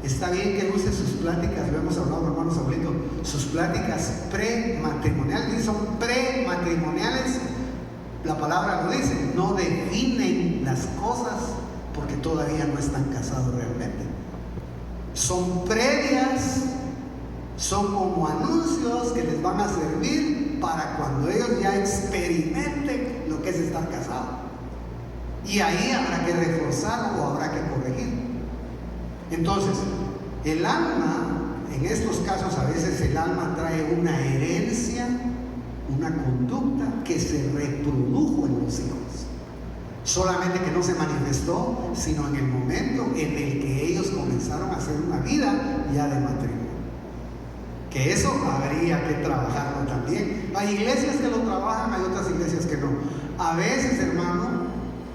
está bien que use sus pláticas, lo hemos hablado, hermanos Saulito, sus pláticas prematrimoniales, y son prematrimoniales, la palabra lo dice, no definen las cosas porque todavía no están casados realmente. Son previas, son como anuncios que les van a servir para cuando ellos ya experimenten lo que es estar casados. Y ahí habrá que reforzar o habrá que corregir. Entonces, el alma, en estos casos a veces el alma trae una herencia, una conducta que se reprodujo en los hijos. Solamente que no se manifestó, sino en el momento en el que ellos comenzaron a hacer una vida ya de matrimonio. Que eso habría que trabajarlo también. Hay iglesias que lo trabajan, hay otras iglesias que no. A veces, hermano,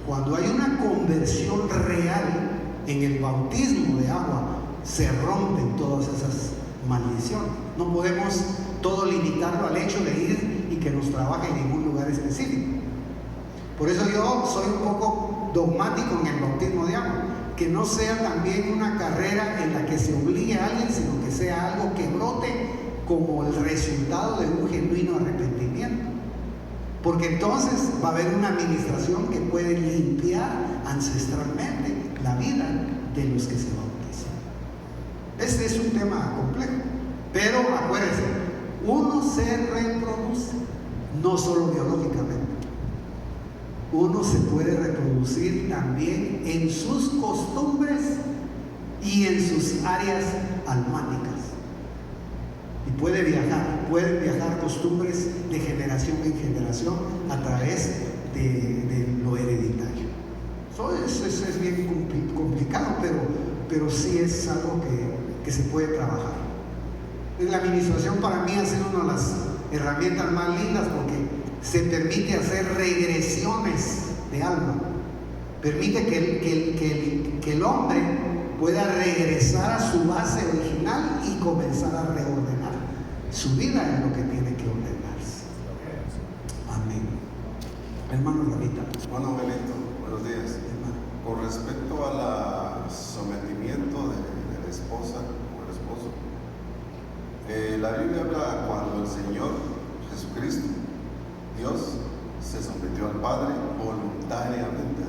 cuando hay una conversión real en el bautismo de agua se rompen todas esas maldiciones. No podemos todo limitarlo al hecho de ir y que nos trabaje en ningún lugar específico. Por eso yo soy un poco dogmático en el bautismo de agua, que no sea también una carrera en la que se obligue a alguien, sino que sea algo que brote como el resultado de un genuino arrepentimiento. Porque entonces va a haber una administración que puede limpiar ancestralmente la vida de los que se bautizan. Este es un tema complejo, pero acuérdense, uno se reproduce, no solo biológicamente. Uno se puede reproducir también en sus costumbres y en sus áreas almáticas. Y pueden viajar costumbres de generación en generación a través de lo hereditario. Eso es bien complicado, pero sí es algo que se puede trabajar. La administración para mí ha sido una de las herramientas más lindas porque se permite hacer regresiones de alma. Permite que el hombre pueda regresar a su base original y comenzar a reordenar su vida en lo que tiene que ordenarse. Amén. Hermano Rabita.
Hermano Benito, buenos días. Con respecto al sometimiento de la esposa o el esposo, la Biblia habla cuando el Señor Jesucristo, Dios, se sometió al Padre voluntariamente.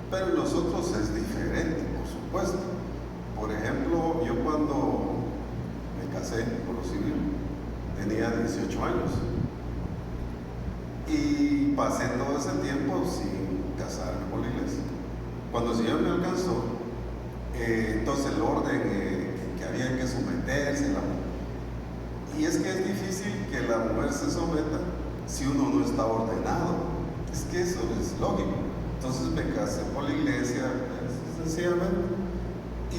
Pero en nosotros es diferente, por supuesto. Por ejemplo, yo cuando me casé por lo civil tenía 18 años y pasé todo ese tiempo sin casarme por la iglesia. Cuando el Señor me alcanzó, entonces el orden que había que someterse, y es que es difícil que la mujer se someta si uno no está ordenado. Es que eso es lógico. Entonces me casé por la iglesia, sencillamente,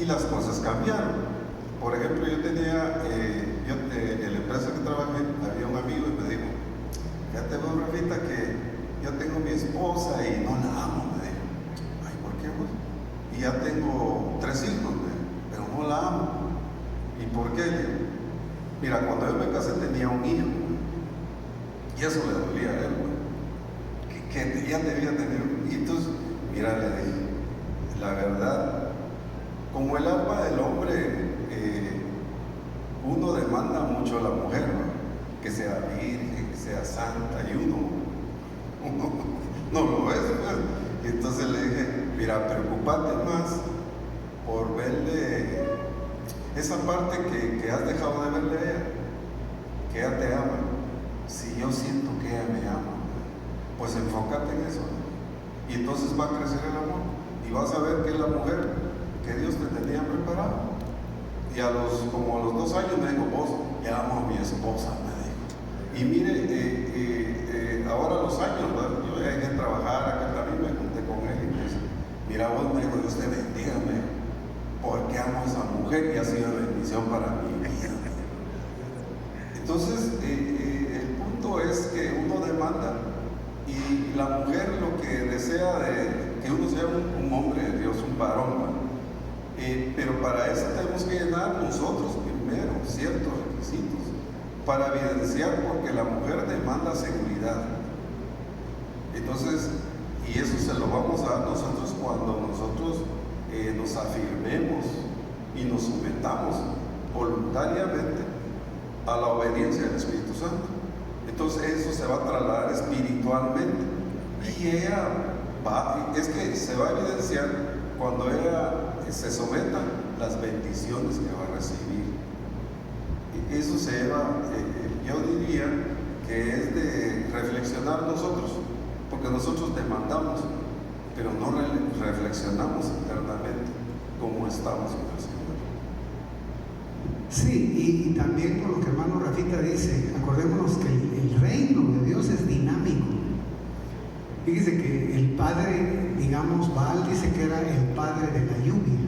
y las cosas cambiaron. Por ejemplo, yo tenía, en la empresa que trabajé, había un amigo y me dijo: fíjate vos, Rafita, que yo tengo mi esposa y no la amo, me dijo. Ay, ¿por qué vos? Y ya tengo 3 hijos, pero no la amo. ¿Y por qué? Mira, cuando yo me casé tenía un hijo, y eso le dolía a él, que ya debía tener un hijo. Y entonces, mira, le dije, la verdad, como el alma del hombre, uno demanda mucho a la mujer, ¿no? Que sea virgen, que sea santa, y uno no lo es, pues. Y entonces le dije, mira, preocupate más por verle esa parte que has dejado de verle a ella, que ella te ama. Si yo siento que ella me ama, pues enfócate en eso, ¿no? Y entonces va a crecer el amor y vas a ver que es la mujer que Dios te tenía preparado. Y como a los 2 años me dijo: vos, ya amo a mi esposa, me dijo. Y mire, ahora a los años, ¿no? Yo dejé de trabajar, acá también me junté con él y me dice: mira vos, me dijo, Dios te bendiga, me dijo, porque amo a esa mujer y ha sido bendición para mi vida. Entonces, el punto es que uno demanda, y la mujer lo que desea de que uno sea un hombre de Dios, un varón, ¿no? Pero para eso tenemos que llenar nosotros primero ciertos requisitos para evidenciar, porque la mujer demanda seguridad. Entonces, y eso se lo vamos a dar nosotros cuando nosotros nos afirmemos y nos sometamos voluntariamente a la obediencia del Espíritu Santo. Entonces eso se va a trasladar espiritualmente, y ella es que se va a evidenciar cuando ella se someta las bendiciones que va a recibir. Y eso se va, yo diría que es de reflexionar nosotros, porque nosotros demandamos, pero no reflexionamos internamente cómo estamos en el Señor.
Sí, y también por lo que hermano Rafita dice, acordémonos que el reino de Dios es dinámico. Fíjese que el padre, digamos, Baal dice que era el padre de la lluvia,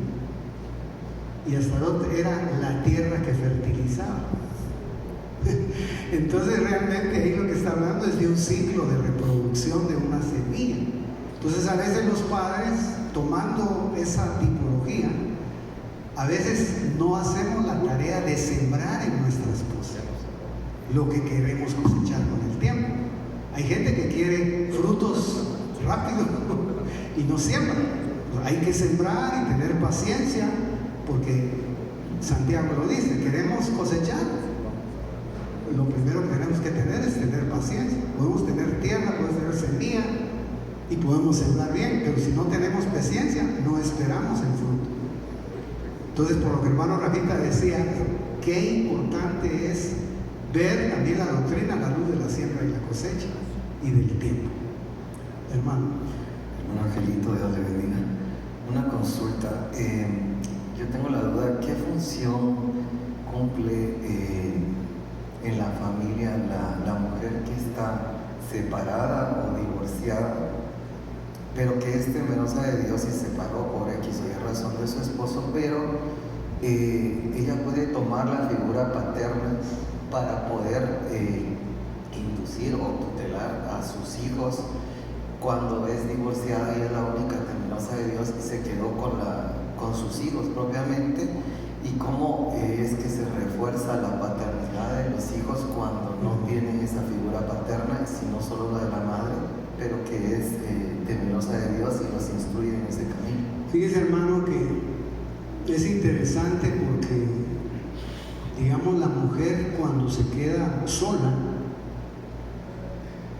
y Astarot era la tierra que fertilizaba. Entonces realmente ahí lo que está hablando es de un ciclo de reproducción de una semilla. Entonces a veces los padres, tomando esa tipología teología, a veces no hacemos la tarea de sembrar en nuestra esposa lo que queremos cosechar con el tiempo. Hay gente que quiere frutos rápido y no siembra. Hay que sembrar y tener paciencia, porque Santiago lo dice, queremos cosechar. Lo primero que tenemos que tener es tener paciencia. Podemos tener tierra, podemos tener semilla y podemos sembrar bien, pero si no tenemos paciencia, no esperamos el fruto. Entonces, por lo que el hermano Rafita decía, qué importante es ver también la doctrina a la luz de la siembra y la cosecha y del tiempo. Hermano.
Hermano Angelito, Dios le bendiga. Una consulta. Yo tengo la duda, ¿qué función cumple en la familia la mujer que está separada o divorciada, pero que es temerosa de Dios y se separó por X o Y razón de su esposo, pero ella puede tomar la figura paterna para poder inducir o tutelar a sus hijos cuando es divorciada? Ella es la única temerosa de Dios y se quedó con sus hijos propiamente. ¿Y cómo es que se refuerza la paternidad de los hijos cuando no tienen esa figura paterna, sino solo la de la madre, pero que es temerosa de Dios y los instruye en ese camino?
Fíjese, hermano, que es interesante porque, digamos, la mujer cuando se queda sola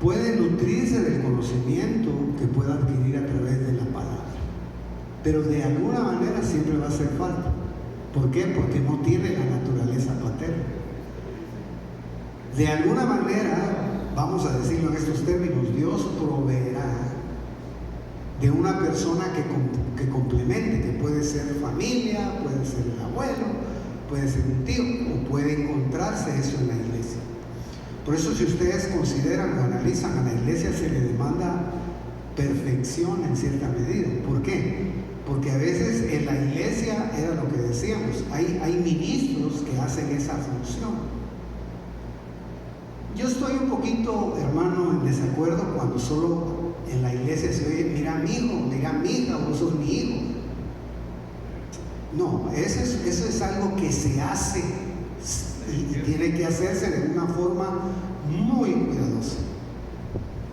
puede nutrirse del conocimiento que pueda adquirir a través de la palabra, pero de alguna manera siempre va a hacer falta. ¿Por qué? Porque no tiene la naturaleza paterna. De alguna manera, vamos a decirlo en estos términos, Dios proveerá de una persona que complemente, que puede ser familia, puede ser el abuelo, puede ser un tío, o puede encontrarse eso en la iglesia. Por eso, si ustedes consideran o analizan, a la iglesia se le demanda perfección en cierta medida. ¿Por qué? Porque a veces en la iglesia, era lo que decíamos, hay ministros que hacen esa función. Yo estoy un poquito, hermano, en desacuerdo cuando solo en la iglesia se oye, mira mi hijo, mira mi hija, vos sos mi hijo. No, eso es algo que se hace y tiene que hacerse de una forma muy cuidadosa.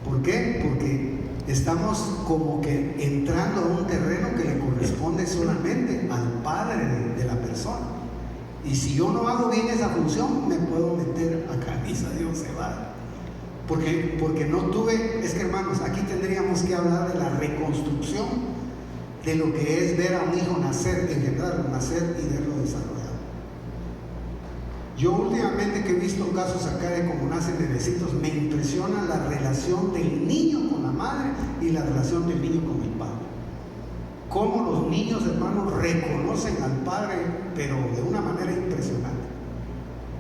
¿Por qué? Porque estamos como que entrando a un terreno que le corresponde solamente al padre de la persona. Y si yo no hago bien esa función, me puedo meter a camisa de once varas. Porque no tuve, es que, hermanos, aquí tendríamos que hablar de la reconstrucción de lo que es ver a un hijo nacer, engendrarlo, nacer y verlo desarrollado. Yo últimamente que he visto casos acá de cómo nacen bebecitos, me impresiona la relación del niño con la madre y la relación del niño con el padre. Cómo los niños, hermanos, reconocen al padre, pero de una manera impresionante.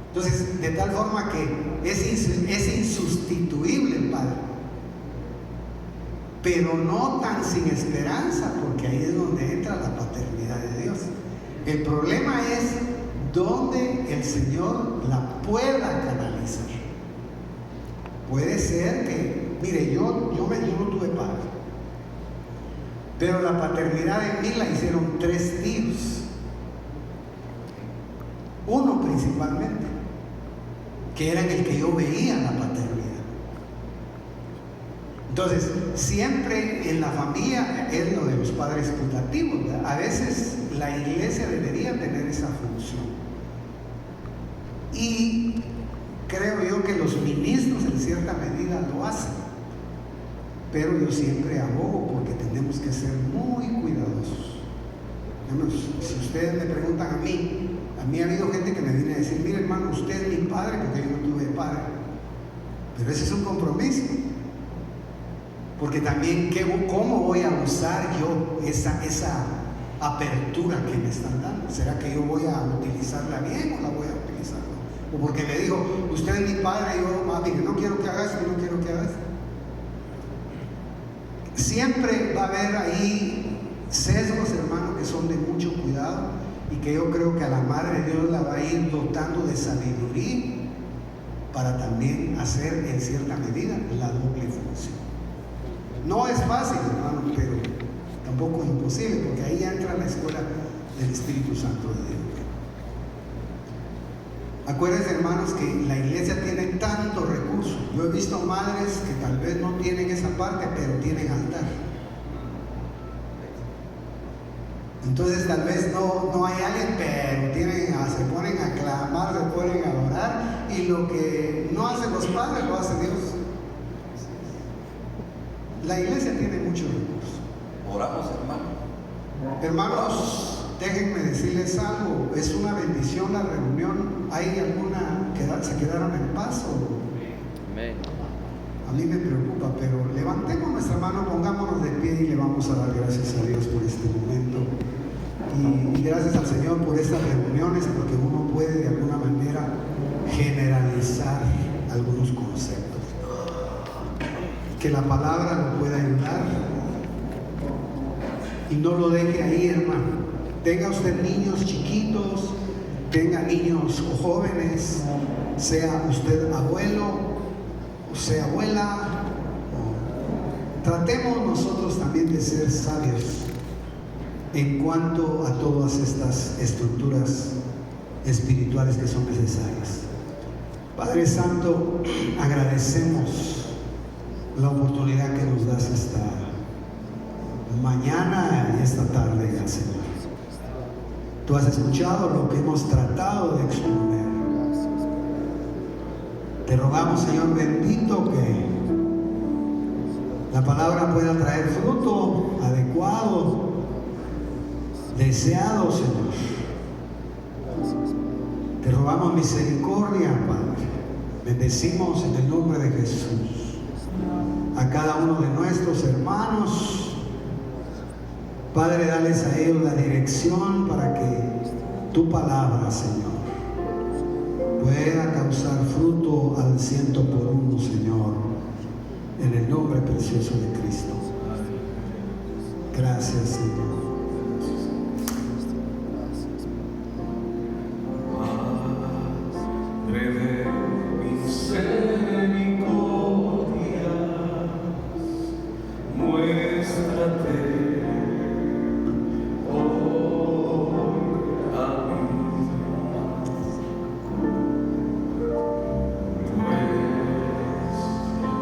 Entonces, de tal forma que es insustituible el padre, pero no tan sin esperanza, porque ahí es donde entra la paternidad de Dios. El problema es donde el Señor la pueda canalizar. Puede ser que, mire, yo no tuve padre, pero la paternidad en mí la hicieron 3 tíos. Uno principalmente, que era en el que yo veía la paternidad. Entonces, siempre en la familia es lo de los padres putativos, ¿verdad? A veces la iglesia debería tener esa función. Y creo yo que los ministros en cierta medida lo hacen. Pero yo siempre abogo porque tenemos que ser muy cuidadosos. Si ustedes me preguntan a mí ha habido gente que me viene a decir, mire, hermano, usted es mi padre porque yo no tuve padre. Pero ese es un compromiso. Porque también, ¿cómo voy a usar yo esa apertura que me están dando? ¿Será que yo voy a utilizarla bien o la voy a utilizar mal? O porque me dijo, usted es mi padre, y yo, mire, no quiero que hagas, no quiero que hagas. Siempre va a haber ahí sesgos, hermano, que son de mucho cuidado y que yo creo que a la Madre de Dios la va a ir dotando de sabiduría para también hacer en cierta medida la doble función. No es fácil, hermano, pero tampoco es imposible, porque ahí entra la escuela del Espíritu Santo de Dios. Acuérdense, hermanos, que la iglesia tiene tantos recursos. Yo he visto madres que tal vez no tienen esa parte, pero tienen altar. Entonces tal vez no hay alguien, pero se ponen a clamar, se ponen a orar, y lo que no hacen los padres lo hace Dios. La iglesia tiene muchos recursos.
Oramos, hermano.
Hermanos, déjenme decirles algo, es una bendición la reunión. ¿Hay alguna que se quedaron en paz?
Amén.
A mí me preocupa, pero levantemos nuestra mano, pongámonos de pie y le vamos a dar gracias a Dios por este momento. Y gracias al Señor por estas reuniones, porque uno puede de alguna manera generalizar algunos conceptos. Que la palabra lo pueda ayudar. Y no lo deje ahí, hermano. Tenga usted niños chiquitos, tenga niños o jóvenes, sea usted abuelo o sea abuela. Tratemos nosotros también de ser sabios en cuanto a todas estas estructuras espirituales que son necesarias. Padre Santo, agradecemos la oportunidad que nos das esta mañana y esta tarde, Señor. Tú has escuchado lo que hemos tratado de exponer. Te rogamos, Señor bendito, que la palabra pueda traer fruto adecuado, deseado, Señor. Te rogamos misericordia, Padre. Bendecimos en el nombre de Jesús a cada uno de nuestros hermanos. Padre, dales a ellos la dirección para que tu palabra, Señor, pueda causar fruto al 100%, Señor, en el nombre precioso de Cristo. Gracias, Señor.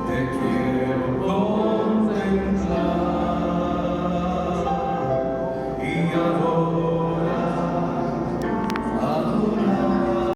Te quiero.